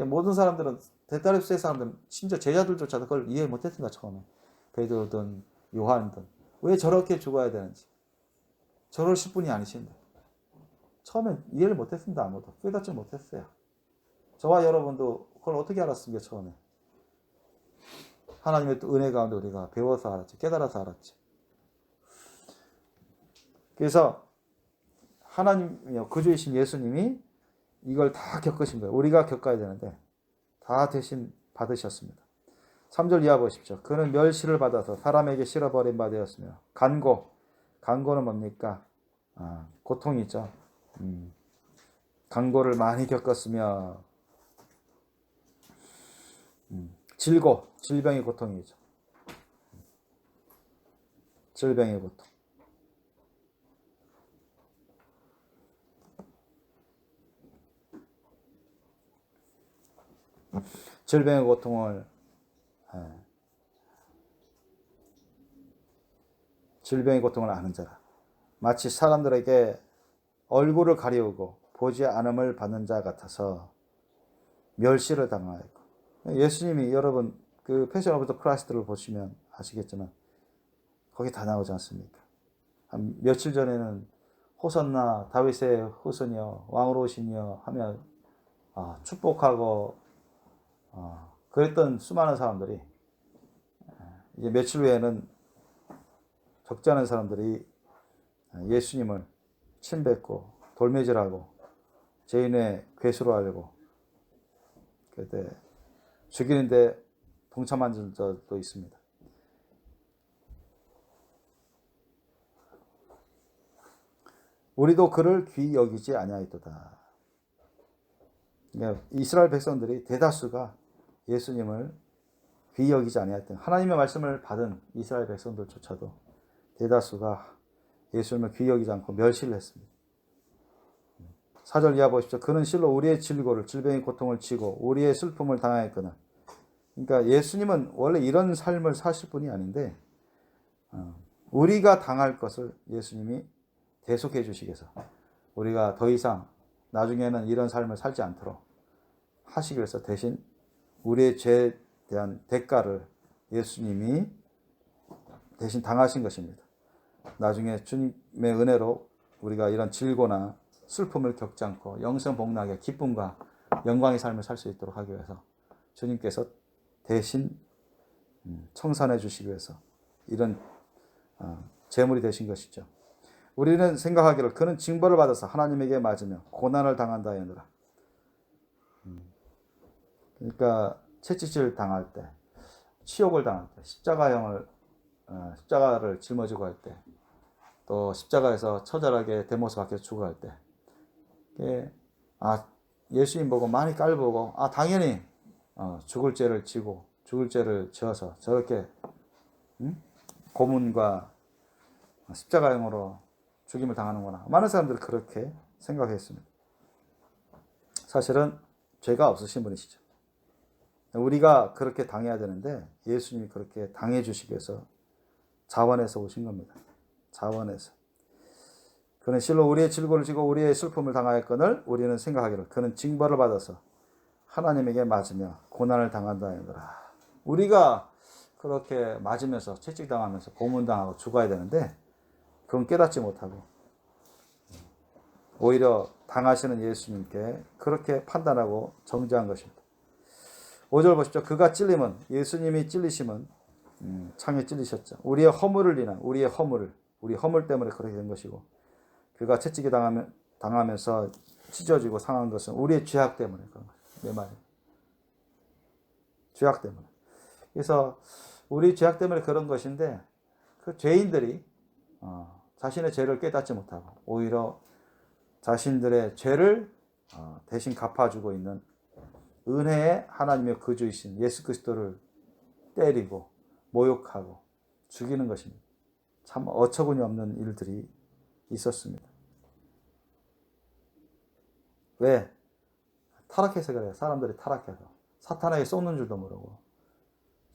모든 사람들은, 데달립스의 사람들은, 심지어 제자들조차도 그걸 이해 못했습니다. 처음에 베드로든 요한든 왜 저렇게 죽어야 되는지, 저러실 분이 아니신데 처음엔 이해를 못했습니다. 아무도 깨닫지 못했어요. 저와 여러분도 그걸 어떻게 알았습니까? 처음에 하나님의 또 은혜 가운데 우리가 배워서 알았지, 깨달아서 알았지. 그래서 하나님이요, 구주이신 예수님이 이걸 다 겪으신 거예요. 우리가 겪어야 되는데 다 대신 받으셨습니다. 3절 이하 보십시오. 그는 멸시를 받아서 사람에게 실어버린 바 되었으며, 간고는 뭡니까? 고통이죠. 간고를 많이 겪었으며, 질병의 고통이죠. 질병의 고통. 질병의 고통을 아는 자라. 마치 사람들에게 얼굴을 가리우고 보지 않음을 받는 자 같아서 멸시를 당하였고. 예수님이, 여러분 그 패션 오브 더 크라이스트를 보시면 아시겠지만 거기 다 나오지 않습니까? 한 며칠 전에는 호산나 다윗의 후손이여 왕으로 오시니여 하며 축복하고 그랬던 수많은 사람들이, 이제 며칠 후에는 적지 않은 사람들이 예수님을 침뱉고 돌매질하고 죄인의 괴수로 알고 그때 죽이는데 동참한 자도 있습니다. 우리도 그를 귀히 여기지 아니하였도다. 이스라엘 백성들이 대다수가 예수님을 귀히 여기지 아니하였던, 하나님의 말씀을 받은 이스라엘 백성들조차도 대다수가 예수님을 귀히 여기지 않고 멸시를 했습니다. 4절 이하 보십시오. 그는 실로 우리의 질고를, 질병의 고통을 지고 우리의 슬픔을 당하였거늘. 그러니까 예수님은 원래 이런 삶을 사실 분이 아닌데 우리가 당할 것을 예수님이 대속해 주시기 위해서, 우리가 더 이상 나중에는 이런 삶을 살지 않도록 하시기 위해서 대신 우리의 죄에 대한 대가를 예수님이 대신 당하신 것입니다. 나중에 주님의 은혜로 우리가 이런 질고나 슬픔을 겪지 않고 영생 복락의 기쁨과 영광의 삶을 살 수 있도록 하기 위해서 주님께서 대신 청산해 주시기 위해서 이런 제물이 되신 것이죠. 우리는 생각하기를 그는 징벌을 받아서 하나님에게 맞으며 고난을 당한다 하느라. 그러니까 채찍질 당할 때, 치욕을 당할 때, 십자가를 짊어지고 할 때, 또 십자가에서 처절하게 대못을 박혀 죽어갈 때, 예수님 보고 많이 깔보고 당연히 죽을 죄를 지고 죽을 죄를 지어서 저렇게 고문과 십자가형으로 죽임을 당하는구나. 많은 사람들이 그렇게 생각했습니다. 사실은 죄가 없으신 분이시죠. 우리가 그렇게 당해야 되는데 예수님이 그렇게 당해 주시기 위해서 자원해서 오신 겁니다. 자원해서. 그는 실로 우리의 질고를 지고 우리의 슬픔을 당하였거늘 우리는 생각하기를 그는 징벌을 받아서 하나님에게 맞으며 고난을 당한다 하더라. 우리가 그렇게 맞으면서 채찍당하면서 고문당하고 죽어야 되는데 그건 깨닫지 못하고 오히려 당하시는 예수님께 그렇게 판단하고 정죄한 것입니다. 5절 보십시오. 그가 찔림은 예수님이 찔리심은 창에 찔리셨죠. 우리의 허물을 인한 우리 허물 때문에 그렇게 된 것이고 그가 채찍이 당하면서 찢어지고 상한 것은 우리의 죄악 때문에 그런 거예요. 내 말이 죄악 때문에. 그래서 우리 죄악 때문에 그런 것인데 그 죄인들이 자신의 죄를 깨닫지 못하고 오히려 자신들의 죄를 대신 갚아주고 있는 은혜의 하나님의 거주이신 예수 그리스도를 때리고 모욕하고 죽이는 것입니다. 참 어처구니 없는 일들이 있었습니다. 왜? 타락해서 그래요. 사람들이 타락해서. 사탄에게 쏟는 줄도 모르고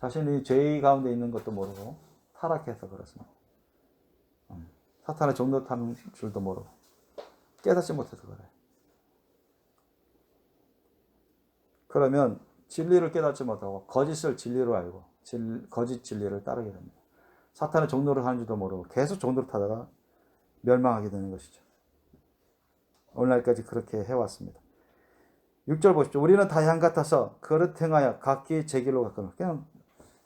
자신이 죄의 가운데 있는 것도 모르고 타락해서 그렇습니다. 사탄의 종로 타는 줄도 모르고 깨닫지 못해서 그래요. 그러면 진리를 깨닫지 못하고 거짓을 진리로 알고 거짓 진리를 따르게 됩니다. 사탄의 종로를 하는 줄도 모르고 계속 종로를 타다가 멸망하게 되는 것이죠. 오늘날까지 그렇게 해왔습니다. 6절 보십시오. 우리는 다 양 같아서 그릇 행하여 각기 제 길로 갔거늘. 그냥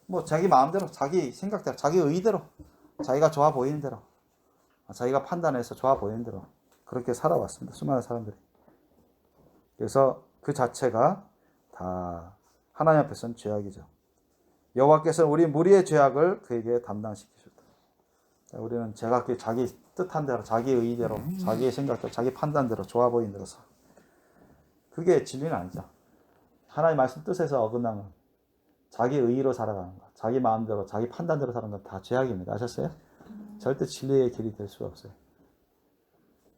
뭐 자기 마음대로, 자기 생각대로, 자기 의대로, 자기가 좋아 보이는 대로, 자기가 판단해서 좋아 보이는 대로 그렇게 살아왔습니다. 수많은 사람들이. 그래서 그 자체가 다 하나님 앞에서는 죄악이죠. 여호와께서는 우리 무리의 죄악을 그에게 담당시키셨다. 우리는 제각기 자기 뜻한 대로, 자기 의대로, 자기의 생각대로, 자기 판단대로, 좋아 보이는 대로 살. 그게 진리는 아니죠. 하나님 말씀 뜻에서 어긋나는 자기 의로 살아가는 것, 자기 마음대로, 자기 판단대로 사는 건 다 죄악입니다. 아셨어요? 절대 진리의 길이 될 수가 없어요.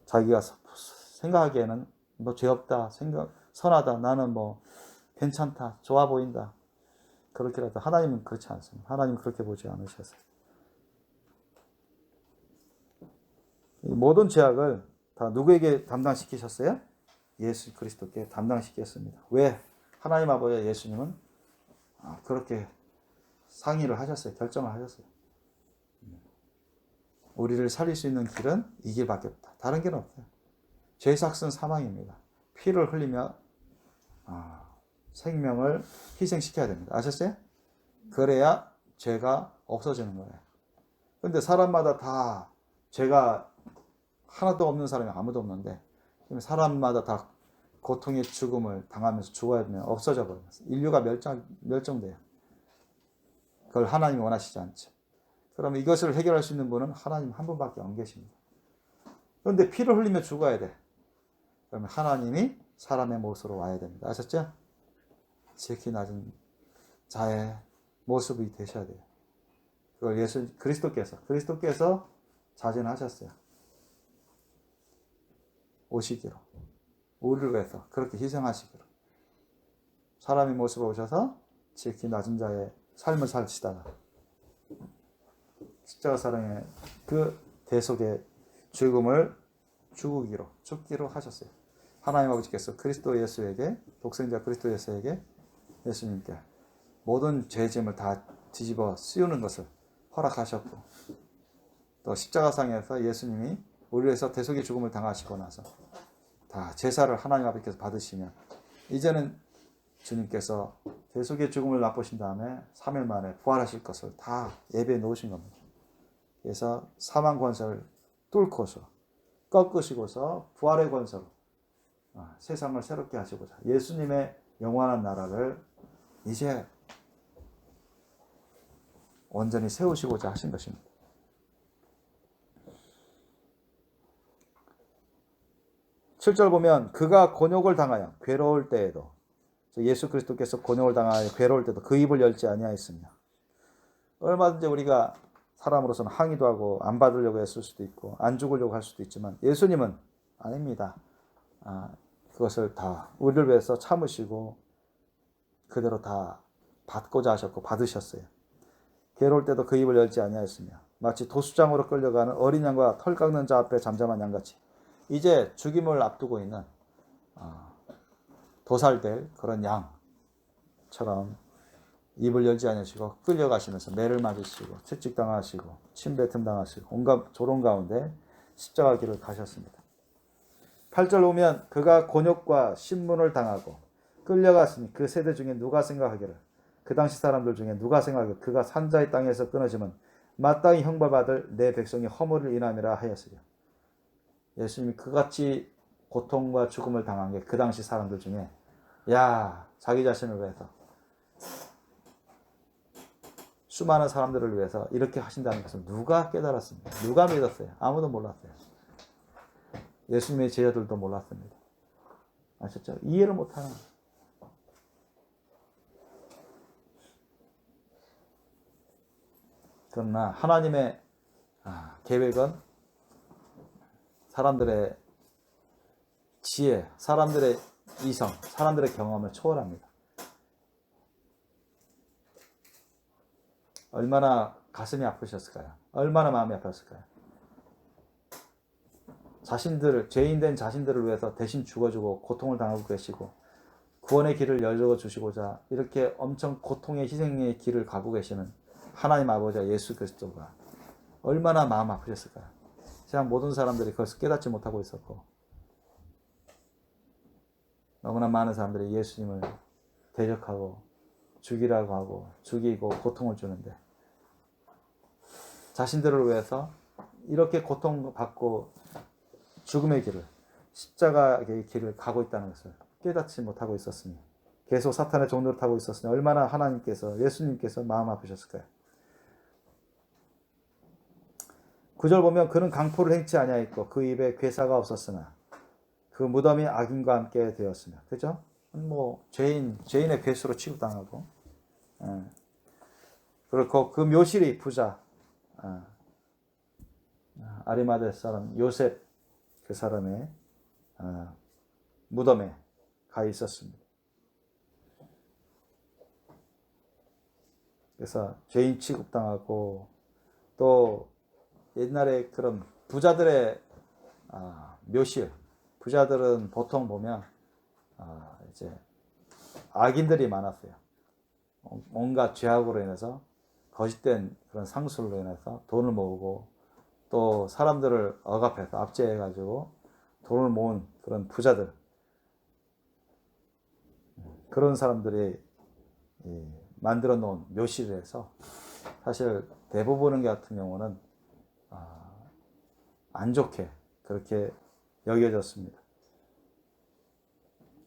자기가 생각하기에는 뭐 죄 없다, 선하다, 나는 뭐 괜찮다, 좋아 보인다. 그렇게라도 하나님은 그렇지 않습니다. 하나님은 그렇게 보지 않으셨어요. 이 모든 죄악을 다 누구에게 담당시키셨어요? 예수 그리스도께 담당시켰습니다. 왜? 하나님 아버지 예수님은 그렇게 상의를 하셨어요. 결정을 하셨어요. 우리를 살릴 수 있는 길은 이 길밖에 없다. 다른 길은 없어요. 죄의 삭은 사망입니다. 피를 흘리며 생명을 희생시켜야 됩니다. 아셨어요? 그래야 죄가 없어지는 거예요. 그런데 사람마다 다 죄가 하나도 없는 사람이 아무도 없는데 사람마다 다 고통의 죽음을 당하면서 죽어야 되면 없어져 버려요. 인류가 멸종돼요. 그걸 하나님이 원하시지 않죠. 그러면 이것을 해결할 수 있는 분은 하나님 한 분밖에 안 계십니다. 그런데 피를 흘리며 죽어야 돼. 그러면 하나님이 사람의 모습으로 와야 됩니다. 아셨죠? 지극히 낮은 자의 모습이 되셔야 돼요. 그걸 예수 그리스도께서 자진하셨어요. 오시기로. 우리를 위해서 그렇게 희생하시기로. 사람의 모습으로 오셔서 지극히 낮은 자의 삶을 사시다가 십자가 사랑의 그 대속의 죽음을 죽기로 하셨어요. 하나님 아버지께서 그리스도 예수에게, 독생자 그리스도 예수에게, 예수님께 모든 죄짐을 다 뒤집어 씌우는 것을 허락하셨고, 또 십자가상에서 예수님이 우리를 위해서 대속의 죽음을 당하시고 나서 다 제사를 하나님 아버지께서 받으시면 이제는 주님께서 대속의 죽음을 맛보신 다음에 3일 만에 부활하실 것을 다 예배해 놓으신 겁니다. 그래서 사망 권세를 뚫고서 꺾으시고서 부활의 권세로 세상을 새롭게 하시고자 예수님의 영원한 나라를 이제 온전히 세우시고자 하신 것입니다. (7절) 보면 그가 곤욕을 당하여 괴로울 때에도, 예수 그리스도께서 곤욕을 당하여 괴로울 때도 그 입을 열지 아니하였습니다. 얼마든지 우리가 사람으로서는 항의도 하고 안 받으려고 했을 수도 있고 안 죽으려고 할 수도 있지만 예수님은 아닙니다. 그것을 다 우리를 위해서 참으시고 그대로 다 받고자 하셨고 받으셨어요. 괴로울 때도 그 입을 열지 아니하였으며 마치 도수장으로 끌려가는 어린 양과 털 깎는 자 앞에 잠잠한 양같이 이제 죽임을 앞두고 있는 도살될 그런 양처럼 입을 열지 아니하시고 끌려가시면서 매를 맞으시고 채찍당하시고 침뱉음 당하시고 온갖 조롱 가운데 십자가 길을 가셨습니다. 8절 오면 그가 곤욕과 신문을 당하고 끌려갔으니 그 세대 중에 누가 생각하기를 그 당시 사람들 중에 누가 생각하기를 그가 산자의 땅에서 끊어지면 마땅히 형벌받을 내 백성이 허물을 인함이라 하였으려. 예수님이 그같이 고통과 죽음을 당한 게 그 당시 사람들 중에 자기 자신을 위해서 수많은 사람들을 위해서 이렇게 하신다는 것을 누가 깨달았습니까? 누가 믿었어요? 아무도 몰랐어요. 예수님의 제자들도 몰랐습니다. 아셨죠? 이해를 못하는. 그러나 하나님의 계획은 사람들의 지혜, 사람들의 이성, 사람들의 경험을 초월합니다. 얼마나 가슴이 아프셨을까요? 얼마나 마음이 아팠을까요? 죄인된 자신들을 위해서 대신 죽어주고 고통을 당하고 계시고 구원의 길을 열어주시고자 이렇게 엄청 고통의 희생의 길을 가고 계시는 하나님 아버지와 예수 그리스도가 얼마나 마음 아프셨을까요? 세상 모든 사람들이 그것을 깨닫지 못하고 있었고 너무나 많은 사람들이 예수님을 대적하고 죽이라고 하고 죽이고 고통을 주는데 자신들을 위해서 이렇게 고통받고 죽음의 길을 십자가의 길을 가고 있다는 것을 깨닫지 못하고 있었으니 계속 사탄의 종로를 타고 있었으니 얼마나 하나님께서 예수님께서 마음 아프셨을까요? 9절 보면 그는 강포를 행치 아니하였고 그 입에 괴사가 없었으나 그 무덤이 악인과 함께 되었으며 그죠? 죄인의 괴수로 취급당하고 그리고 그 묘실이 부자 아리마대 사람 요셉 그 사람의 무덤에 가 있었습니다. 그래서 죄인 취급당하고 또 옛날에 그런 부자들의 묘실, 부자들은 보통 보면 이제 악인들이 많았어요. 온갖 죄악으로 인해서 거짓된 그런 상술로 인해서 돈을 모으고 또 사람들을 억압해서 압제해가지고 돈을 모은 그런 부자들, 그런 사람들이 만들어 놓은 묘실에서 사실 대부분 같은 경우는 안 좋게 그렇게 여겨졌습니다.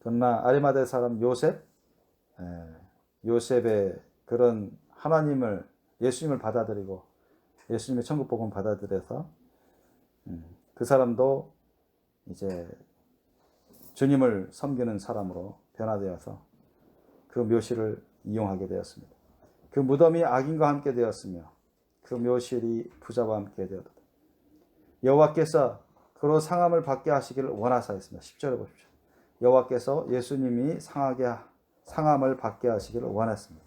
그러나 아리마대 사람 요셉의 그런 예수님을 받아들이고 예수님의 천국 복음을 받아들여서 그 사람도 이제 주님을 섬기는 사람으로 변화되어서 그 묘실을 이용하게 되었습니다. 그 무덤이 악인과 함께 되었으며 그 묘실이 부자와 함께 되었다. 여호와께서 그로 상함을 받게 하시기를 원하사였습니다. 10절에 보십시오. 여호와께서 예수님이 상함을 받게 하시기를 원했습니다.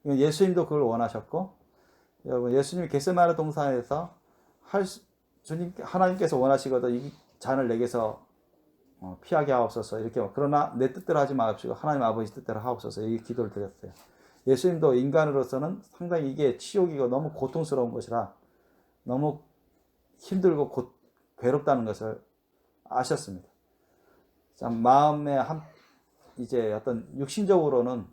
예수님도 그걸 원하셨고 여러분 예수님이 겟세마네 동산에서 하나님께서 원하시거든 이 잔을 내게서 피하게 하옵소서 이렇게 그러나 내 뜻대로 하지 마옵시고 하나님 아버지 뜻대로 하옵소서 이 기도를 드렸어요. 예수님도 인간으로서는 상당히 이게 치욕이고 너무 고통스러운 것이라 너무 힘들고 괴롭다는 것을 아셨습니다. 참 마음에 이제 어떤 육신적으로는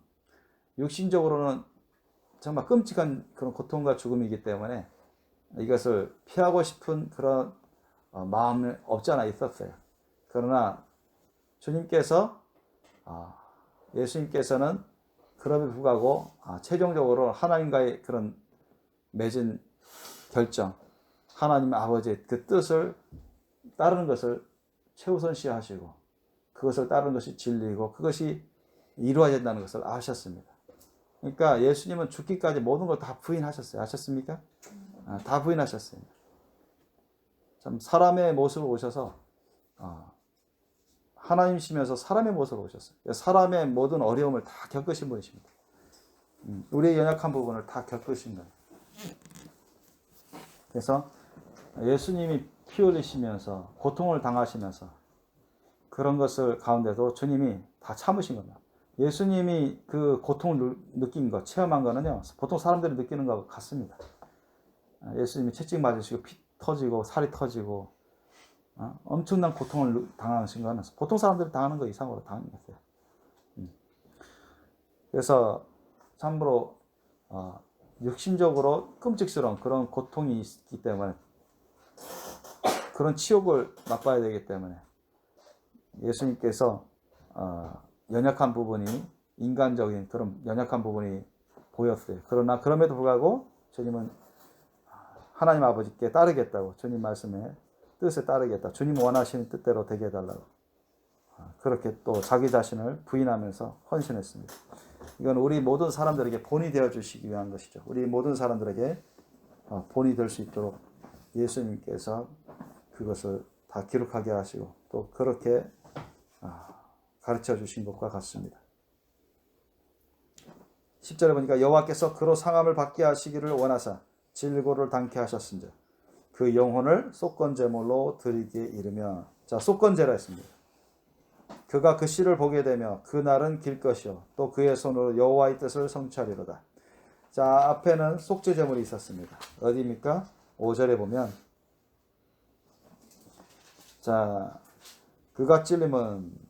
정말 끔찍한 그런 고통과 죽음이기 때문에 이것을 피하고 싶은 그런 마음이 없지 않아 있었어요. 그러나 예수님께서는 그럼에도 불구하고 최종적으로 하나님과의 그런 맺은 결정, 하나님 아버지의 그 뜻을 따르는 것을 최우선시하시고 그것을 따르는 것이 진리이고 그것이 이루어야 된다는 것을 아셨습니다. 그러니까 예수님은 죽기까지 모든 걸 다 부인하셨어요. 아셨습니까? 다 부인하셨어요. 참 사람의 모습을 오셔서 하나님이시면서 사람의 모습으로 오셨어요. 사람의 모든 어려움을 다 겪으신 분이십니다. 우리의 연약한 부분을 다 겪으신 거예요. 그래서 예수님이 피 흘리시면서 고통을 당하시면서 그런 것을 가운데도 주님이 다 참으신 겁니다. 예수님이 그 고통을 느낀 것, 체험한 거는요, 보통 사람들이 느끼는 것 같습니다. 예수님이 채찍 맞으시고 피 터지고 살이 터지고 엄청난 고통을 당하신 거는 보통 사람들이 당하는 것 이상으로 당하는 것 같아요. 그래서 참으로 육신적으로 끔찍스러운 그런 고통이 있기 때문에 그런 치욕을 맛봐야 되기 때문에 예수님께서 연약한 부분이 인간적인 그런 연약한 부분이 보였어요. 그러나 그럼에도 불구하고 주님은 하나님 아버지께 따르겠다고 주님 말씀에 뜻에 따르겠다. 주님 원하시는 뜻대로 되게 해달라고 그렇게 또 자기 자신을 부인하면서 헌신했습니다. 이건 우리 모든 사람들에게 본이 되어 주시기 위한 것이죠. 우리 모든 사람들에게 본이 될 수 있도록 예수님께서 그것을 다 기록하게 하시고 또 그렇게 가르쳐 주신 것과 같습니다. 10절에 보니까 여호와께서 그로 상함을 받게 하시기를 원하사 질고를 당케 하셨은즉 그 영혼을 속건제물로 드리기에 이르며 자 속건제라 했습니다. 그가 그 씨를 보게 되며 그날은 길 것이요 또 그의 손으로 여호와의 뜻을 성취하리로다. 자 앞에는 속죄제물이 있었습니다. 어디입니까? 5절에 보면 자 그가 찔림은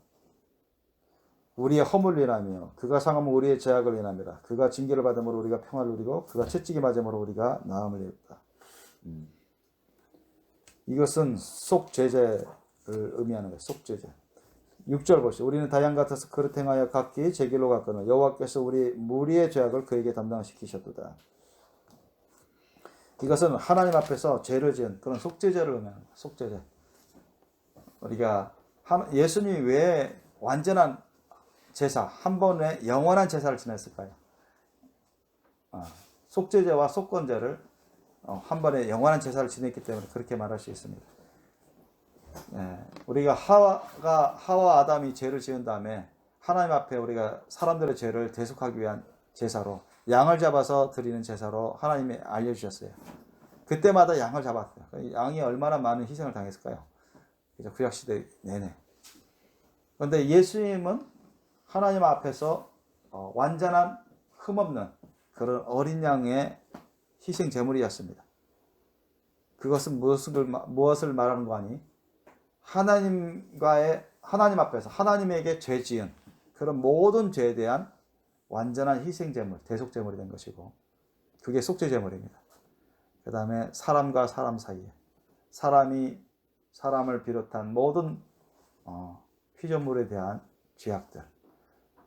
우리의 허물을 인하며 그가 상함은 우리의 죄악을 인함이라. 그가 징계를 받음으로 우리가 평화를 누리고 그가 채찍이 맞음으로 우리가 나음을 이뤘다. 이것은 속죄제를 의미하는 거예요. 속죄제. 6절 보시죠. 우리는 다양 같아서 그릇 행하여 각기 제 길로 갔거늘 여호와께서 우리 무리의 죄악을 그에게 담당시키셨도다. 이것은 하나님 앞에서 죄를 지은 그런 속죄제를 의미하는 거예요. 속죄제. 우리가 예수님이 왜 완전한 제사, 한 번에 영원한 제사를 지냈을까요? 속죄제와 속건제를 한 번에 영원한 제사를 지냈기 때문에 그렇게 말할 수 있습니다. 우리가 하와 아담이 죄를 지은 다음에 하나님 앞에 우리가 사람들의 죄를 대속하기 위한 제사로 양을 잡아서 드리는 제사로 하나님이 알려주셨어요. 그때마다 양을 잡았어요. 양이 얼마나 많은 희생을 당했을까요? 구약시대 내내. 그런데 예수님은 하나님 앞에서 완전한 흠없는 그런 어린 양의 희생 제물이었습니다. 그것은 무엇을 말하는 거 아니? 하나님 앞에서 하나님에게 죄 지은 그런 모든 죄에 대한 완전한 희생 제물, 대속 제물이 된 것이고 그게 속죄 제물입니다. 그 다음에 사람과 사람 사이에 사람이 사람을 비롯한 모든 피조물에 대한 죄악들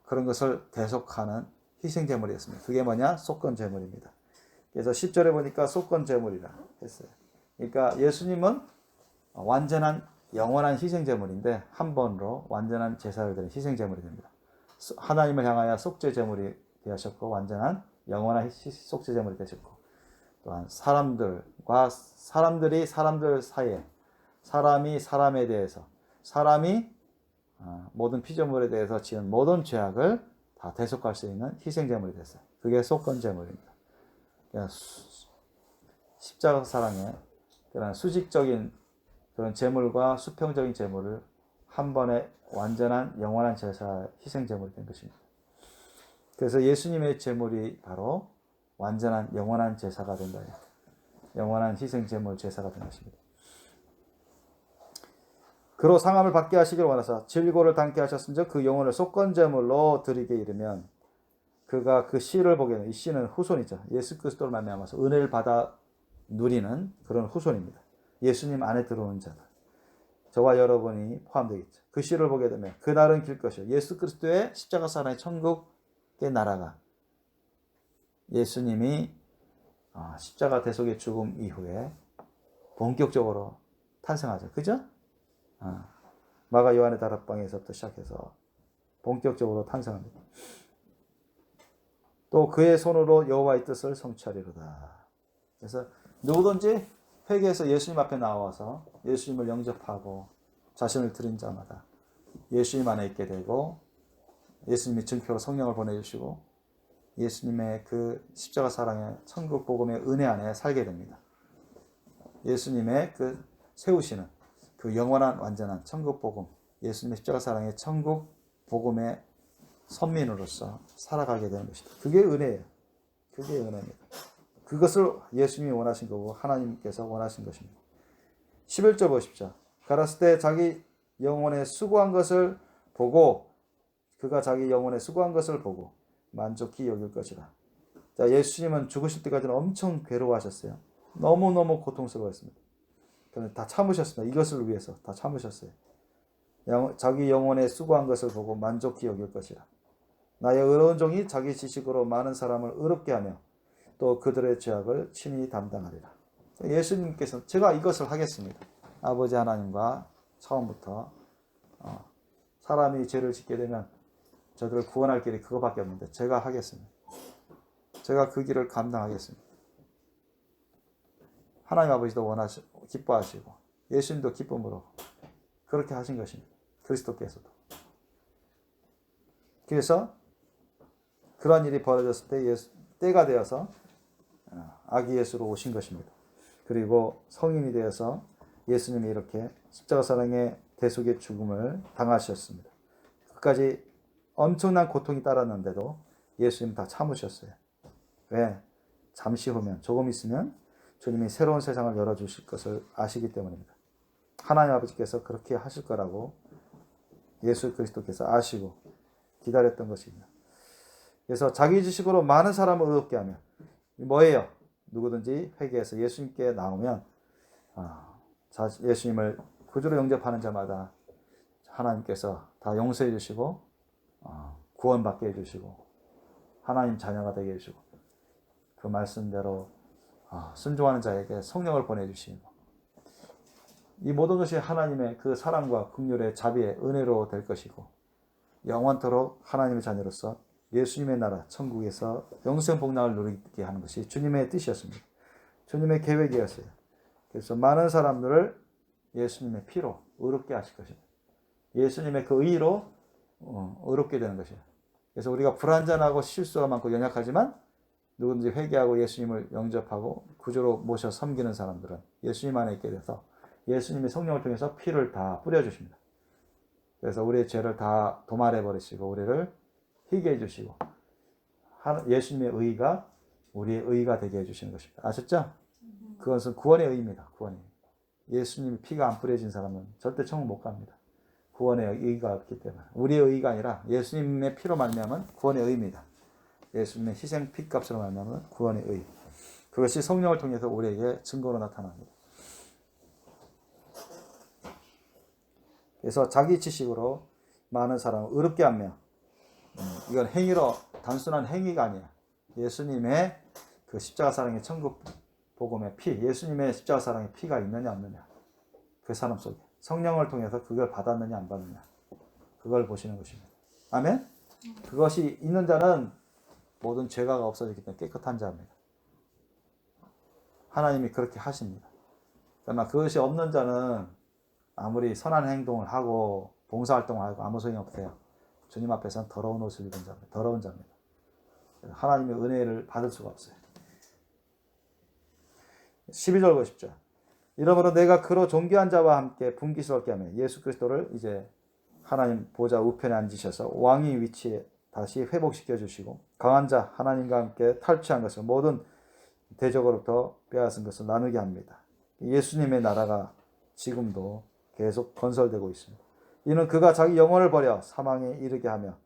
그런 것을 대속하는 희생 제물이었습니다. 그게 뭐냐? 속건 제물입니다. 그래서 10절에 보니까 속건 제물이라 했어요. 그러니까 예수님은 완전한 영원한 희생 제물인데 한 번으로 완전한 제사를 드린 희생 제물이 됩니다. 하나님을 향하여 속죄 제물이 되셨고 완전한 영원한 속죄 제물이 되셨고 또한 사람들이 사람들 사이에 사람이 사람에 대해서 사람이 모든 피조물에 대해서 지은 모든 죄악을 다 대속할 수 있는 희생제물이 됐어요. 그게 속건제물입니다. 십자가 사랑의 그런 수직적인 그런 제물과 수평적인 제물을 한 번에 완전한 영원한 제사 희생제물이 된 것입니다. 그래서 예수님의 제물이 바로 완전한 영원한 제사가 된다. 영원한 희생제물 제사가 된 것입니다. 그로 상함을 받게 하시길 원하사 질고를 담게 하셨은즉 그 영혼을 속건제물로 드리게 이르면 그가 그 씨를 보게 되는 이 씨는 후손이죠. 예수 그리스도를 말미암아서 은혜를 받아 누리는 그런 후손입니다. 예수님 안에 들어오는 자들. 저와 여러분이 포함되겠죠. 그 씨를 보게 되면 그날은 길 것이요. 예수 그리스도의 십자가 사랑의 천국의 나라가 예수님이 십자가 대속의 죽음 이후에 본격적으로 탄생하죠. 그죠? 마가 요한의 다락방에서부터 시작해서 본격적으로 탄생합니다. 또 그의 손으로 여호와의 뜻을 성취하리로다. 그래서 누구든지 회개해서 예수님 앞에 나와서 예수님을 영접하고 자신을 드린 자마다 예수님 안에 있게 되고 예수님이 증표로 성령을 보내주시고 예수님의 그 십자가 사랑의 천국 복음의 은혜 안에 살게 됩니다. 예수님의 그 세우시는 그 영원한 완전한 천국 복음, 예수님의 십자가 사랑의 천국 복음의 선민으로서 살아가게 되는 것이다. 그게 은혜예요. 그게 은혜입니다. 그것을 예수님이 원하신 거고 하나님께서 원하신 것입니다. 11절 보십시오. 가라스 때 자기 영혼에 수고한 것을 보고 그가 자기 영혼에 수고한 것을 보고 만족히 여길 것이라. 자, 예수님은 죽으실 때까지는 엄청 괴로워하셨어요. 너무너무 고통스러웠습니다. 그런데 다 참으셨습니다. 이것을 위해서 다 참으셨어요. 자기 영혼에 수고한 것을 보고 만족히 여길 것이라. 나의 의로운 종이 자기 지식으로 많은 사람을 의롭게 하며 또 그들의 죄악을 친히 담당하리라. 예수님께서 제가 이것을 하겠습니다. 아버지 하나님과 처음부터 사람이 죄를 짓게 되면 저들을 구원할 길이 그거밖에 없는데 제가 하겠습니다. 제가 그 길을 감당하겠습니다. 하나님 아버지도 기뻐하시고 예수님도 기쁨으로 그렇게 하신 것입니다. 그리스도께서도. 그래서 그런 일이 벌어졌을 때 때가 되어서 아기 예수로 오신 것입니다. 그리고 성인이 되어서 예수님이 이렇게 십자가 사랑의 대속의 죽음을 당하셨습니다. 끝까지 엄청난 고통이 따랐는데도 예수님 다 참으셨어요. 왜? 잠시 후면 조금 있으면 주님이 새로운 세상을 열어주실 것을 아시기 때문입니다. 하나님 아버지께서 그렇게 하실 거라고 예수 그리스도께서 아시고 기다렸던 것입니다. 그래서 자기 지식으로 많은 사람을 의롭게 하며 뭐예요? 누구든지 회개해서 예수님께 나오면 예수님을 구주로 영접하는 자마다 하나님께서 다 용서해 주시고 구원받게 해주시고 하나님 자녀가 되게 해주시고 그 말씀대로 순종하는 자에게 성령을 보내주시고 이 모든 것이 하나님의 그 사랑과 긍휼의 자비의 은혜로 될 것이고 영원토록 하나님의 자녀로서 예수님의 나라 천국에서 영생 복락을 누리게 하는 것이 주님의 뜻이었습니다. 주님의 계획이었어요. 그래서 많은 사람들을 예수님의 피로 의롭게 하실 것입니다. 예수님의 그 의로 의롭게 되는 것이에요. 그래서 우리가 불완전하고 실수가 많고 연약하지만 누구든지 회개하고 예수님을 영접하고 구주로 모셔 섬기는 사람들은 예수님 안에 있게 돼서 예수님의 성령을 통해서 피를 다 뿌려주십니다. 그래서 우리의 죄를 다 도말해 버리시고 우리를 희게 해주시고 예수님의 의가 우리의 의가 되게 해주시는 것입니다. 아셨죠? 그것은 구원의 의입니다. 구원의 의. 예수님의 피가 안 뿌려진 사람은 절대 천국 못 갑니다. 구원의 의가 없기 때문에 우리의 의가 아니라 예수님의 피로 말미암은 구원의 의입니다. 예수님의 희생 피값으로 말미암은 구원의 의. 그것이 성령을 통해서 우리에게 증거로 나타납니다. 그래서 자기 지식으로 많은 사람을 의롭게 하며 이건 행위로 단순한 행위가 아니야. 예수님의 그 십자가 사랑의 천국 복음의 피, 예수님의 십자가 사랑의 피가 있느냐 없느냐 그 사람 속에 성령을 통해서 그걸 받았느냐 안 받느냐 그걸 보시는 것입니다. 아멘? 그것이 있는 자는 모든 죄가 없어지기 때문에 깨끗한 자입니다. 하나님이 그렇게 하십니다. 그러나 그것이 없는 자는 아무리 선한 행동을 하고 봉사활동을 하고 아무 소용이 없어요. 주님 앞에서는 더러운 옷을 입은 자입니다. 더러운 자입니다. 하나님의 은혜를 받을 수가 없어요. 12절 보십시오. 이러므로 내가 그로 존귀한 자와 함께 분깃을 얻게 하며 예수 그리스도를 이제 하나님 보좌 우편에 앉으셔서 왕의 위치에 다시 회복시켜 주시고 강한 자 하나님과 함께 탈취한 것을 모든 대적으로부터 빼앗은 것을 나누게 합니다. 예수님의 나라가 지금도 계속 건설되고 있습니다. 이는 그가 자기 영혼을 버려 사망에 이르게 하며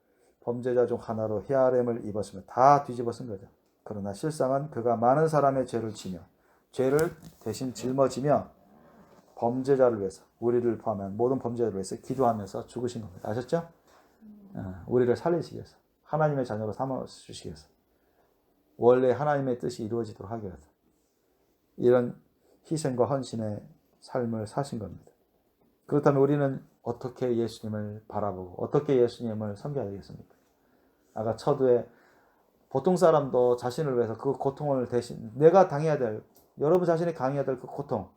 범죄자 중 하나로 헤아림을 입었으며 다 뒤집어 쓴 거죠. 그러나 실상은 그가 많은 사람의 죄를 지며 죄를 대신 짊어지며 범죄자를 위해서 우리를 포함한 모든 범죄자를 위해서 기도하면서 죽으신 겁니다. 아셨죠? 우리를 살리시기 위해서 하나님의 자녀로 삼아주시기 위해서 원래 하나님의 뜻이 이루어지도록 하기 위해서 이런 희생과 헌신의 삶을 사신 겁니다. 그렇다면 우리는 어떻게 예수님을 바라보고 어떻게 예수님을 섬겨야 되겠습니까? 아까 처두에 보통 사람도 자신을 위해서 그 고통을 대신 내가 당해야 될 여러분 자신이 당해야 될 그 고통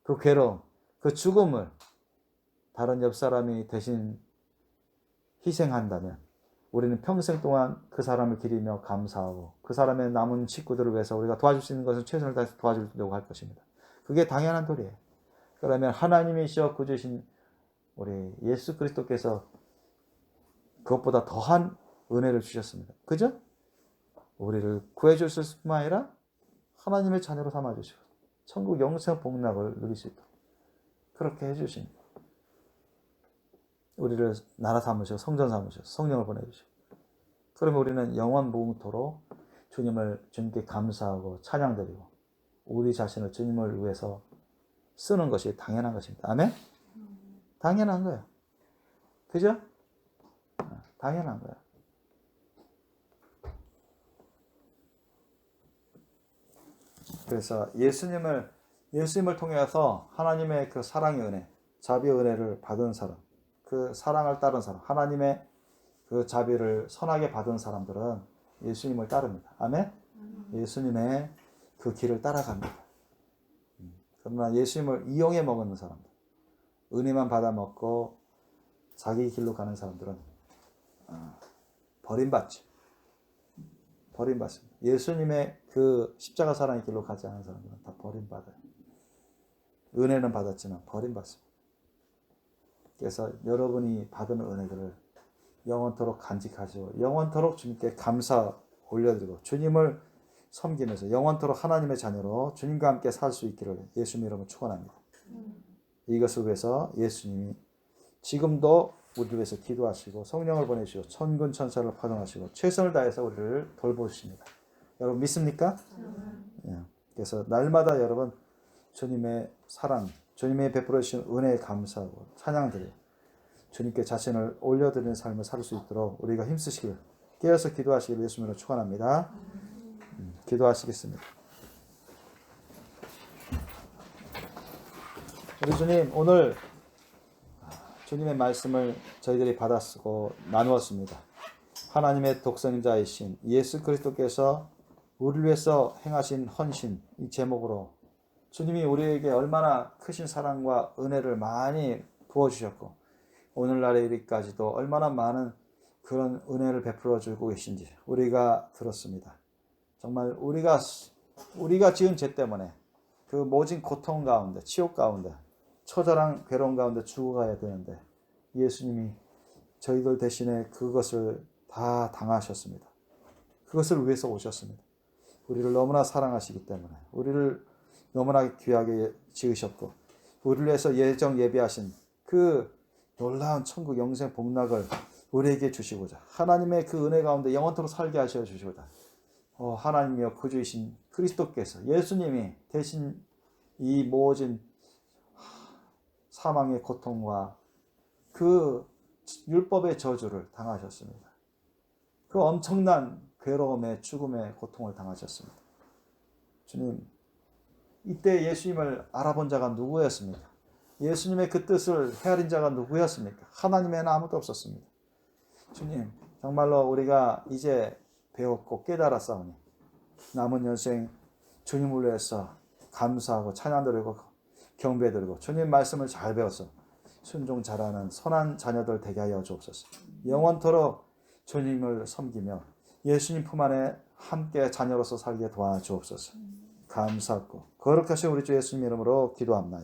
그 괴로움 그 죽음을 다른 옆 사람이 대신 희생한다면 우리는 평생 동안 그 사람을 기리며 감사하고 그 사람의 남은 식구들을 위해서 우리가 도와줄 수 있는 것은 최선을 다해서 도와주려고 할 것입니다. 그게 당연한 도리예요. 그러면 하나님이시여 구주신 우리 예수 그리스도께서 그것보다 더한 은혜를 주셨습니다. 그죠? 우리를 구해주실 뿐만 아니라 하나님의 자녀로 삼아주시고 천국 영생 복락을 누릴 수 있도록 그렇게 해주십니다. 우리를 나라 삼으시고 성전 삼으시고 성령을 보내주시고 그러면 우리는 영원 무궁토록 주님께 감사하고 찬양드리고 우리 자신을 주님을 위해서 쓰는 것이 당연한 것입니다. 아멘? 당연한 거예요. 그죠? 당연한 거예요. 그래서 예수님을 통해서 하나님의 그 사랑의 은혜, 자비의 은혜를 받은 사람, 그 사랑을 따른 사람, 하나님의 그 자비를 선하게 받은 사람들은 예수님을 따릅니다. 아멘? 예수님의 그 길을 따라갑니다. 그러나 예수님을 이용해 먹는 사람들, 은혜만 받아 먹고 자기 길로 가는 사람들은 버림받죠. 버림받습니다. 예수님의 그 십자가 사랑의 길로 가지 않은 사람들은 다 버림받아요. 은혜는 받았지만 버림받습니다. 그래서 여러분이 받은 은혜들을 영원토록 간직하시고 영원토록 주님께 감사 올려드리고 주님을 섬기면서 영원토록 하나님의 자녀로 주님과 함께 살 수 있기를 예수님 이름으로 축원합니다. 이것을 위해서 예수님이 지금도 우리를 위해서 기도하시고 성령을 보내시고 천군 천사를 파송하시고 최선을 다해서 우리를 돌보십니다. 여러분 믿습니까? 그래서 날마다 여러분 주님의 사랑, 주님의 베풀어 주신 은혜에 감사하고 찬양드리고 주님께 자신을 올려드리는 삶을 살 수 있도록 우리가 힘쓰시길 깨어서 기도하시기를 예수님으로 축원합니다. 기도하시겠습니다. 우리 주님 오늘 주님의 말씀을 저희들이 받아쓰고 나누었습니다. 하나님의 독생자이신 예수 그리스도께서 우리를 위해서 행하신 헌신 이 제목으로 주님이 우리에게 얼마나 크신 사랑과 은혜를 많이 부어주셨고 오늘날에 이르기까지도 얼마나 많은 그런 은혜를 베풀어 주고 계신지 우리가 들었습니다. 정말 우리가 지은 죄 때문에 그 모진 고통 가운데 치욕 가운데 처절한 괴로움 가운데 죽어가야 되는데 예수님이 저희들 대신에 그것을 다 당하셨습니다. 그것을 위해서 오셨습니다. 우리를 너무나 사랑하시기 때문에 우리를 너무나 귀하게 지으셨고 우리를 위해서 예비하신 그 놀라운 천국 영생 복락을 우리에게 주시고자 하나님의 그 은혜 가운데 영원토록 살게 하셔 주시고자 하나님이여 구주이신 그리스도께서 예수님이 대신 이 모진 사망의 고통과 그 율법의 저주를 당하셨습니다. 그 엄청난 괴로움의 죽음의 고통을 당하셨습니다. 주님, 이때 예수님을 알아본 자가 누구였습니까? 예수님의 그 뜻을 헤아린 자가 누구였습니까? 하나님에는 아무도 없었습니다. 주님, 정말로 우리가 이제 배웠고 깨달았사오니 남은 여생 주님을 위해서 감사하고 찬양드리고 경배드리고 주님 말씀을 잘 배워서 순종 잘하는 선한 자녀들 되게 하여 주옵소서. 영원토록 주님을 섬기며 예수님 품 안에 함께 자녀로서 살게 도와주옵소서. 감사하고 거룩하신 우리 주 예수님 이름으로 기도합니다.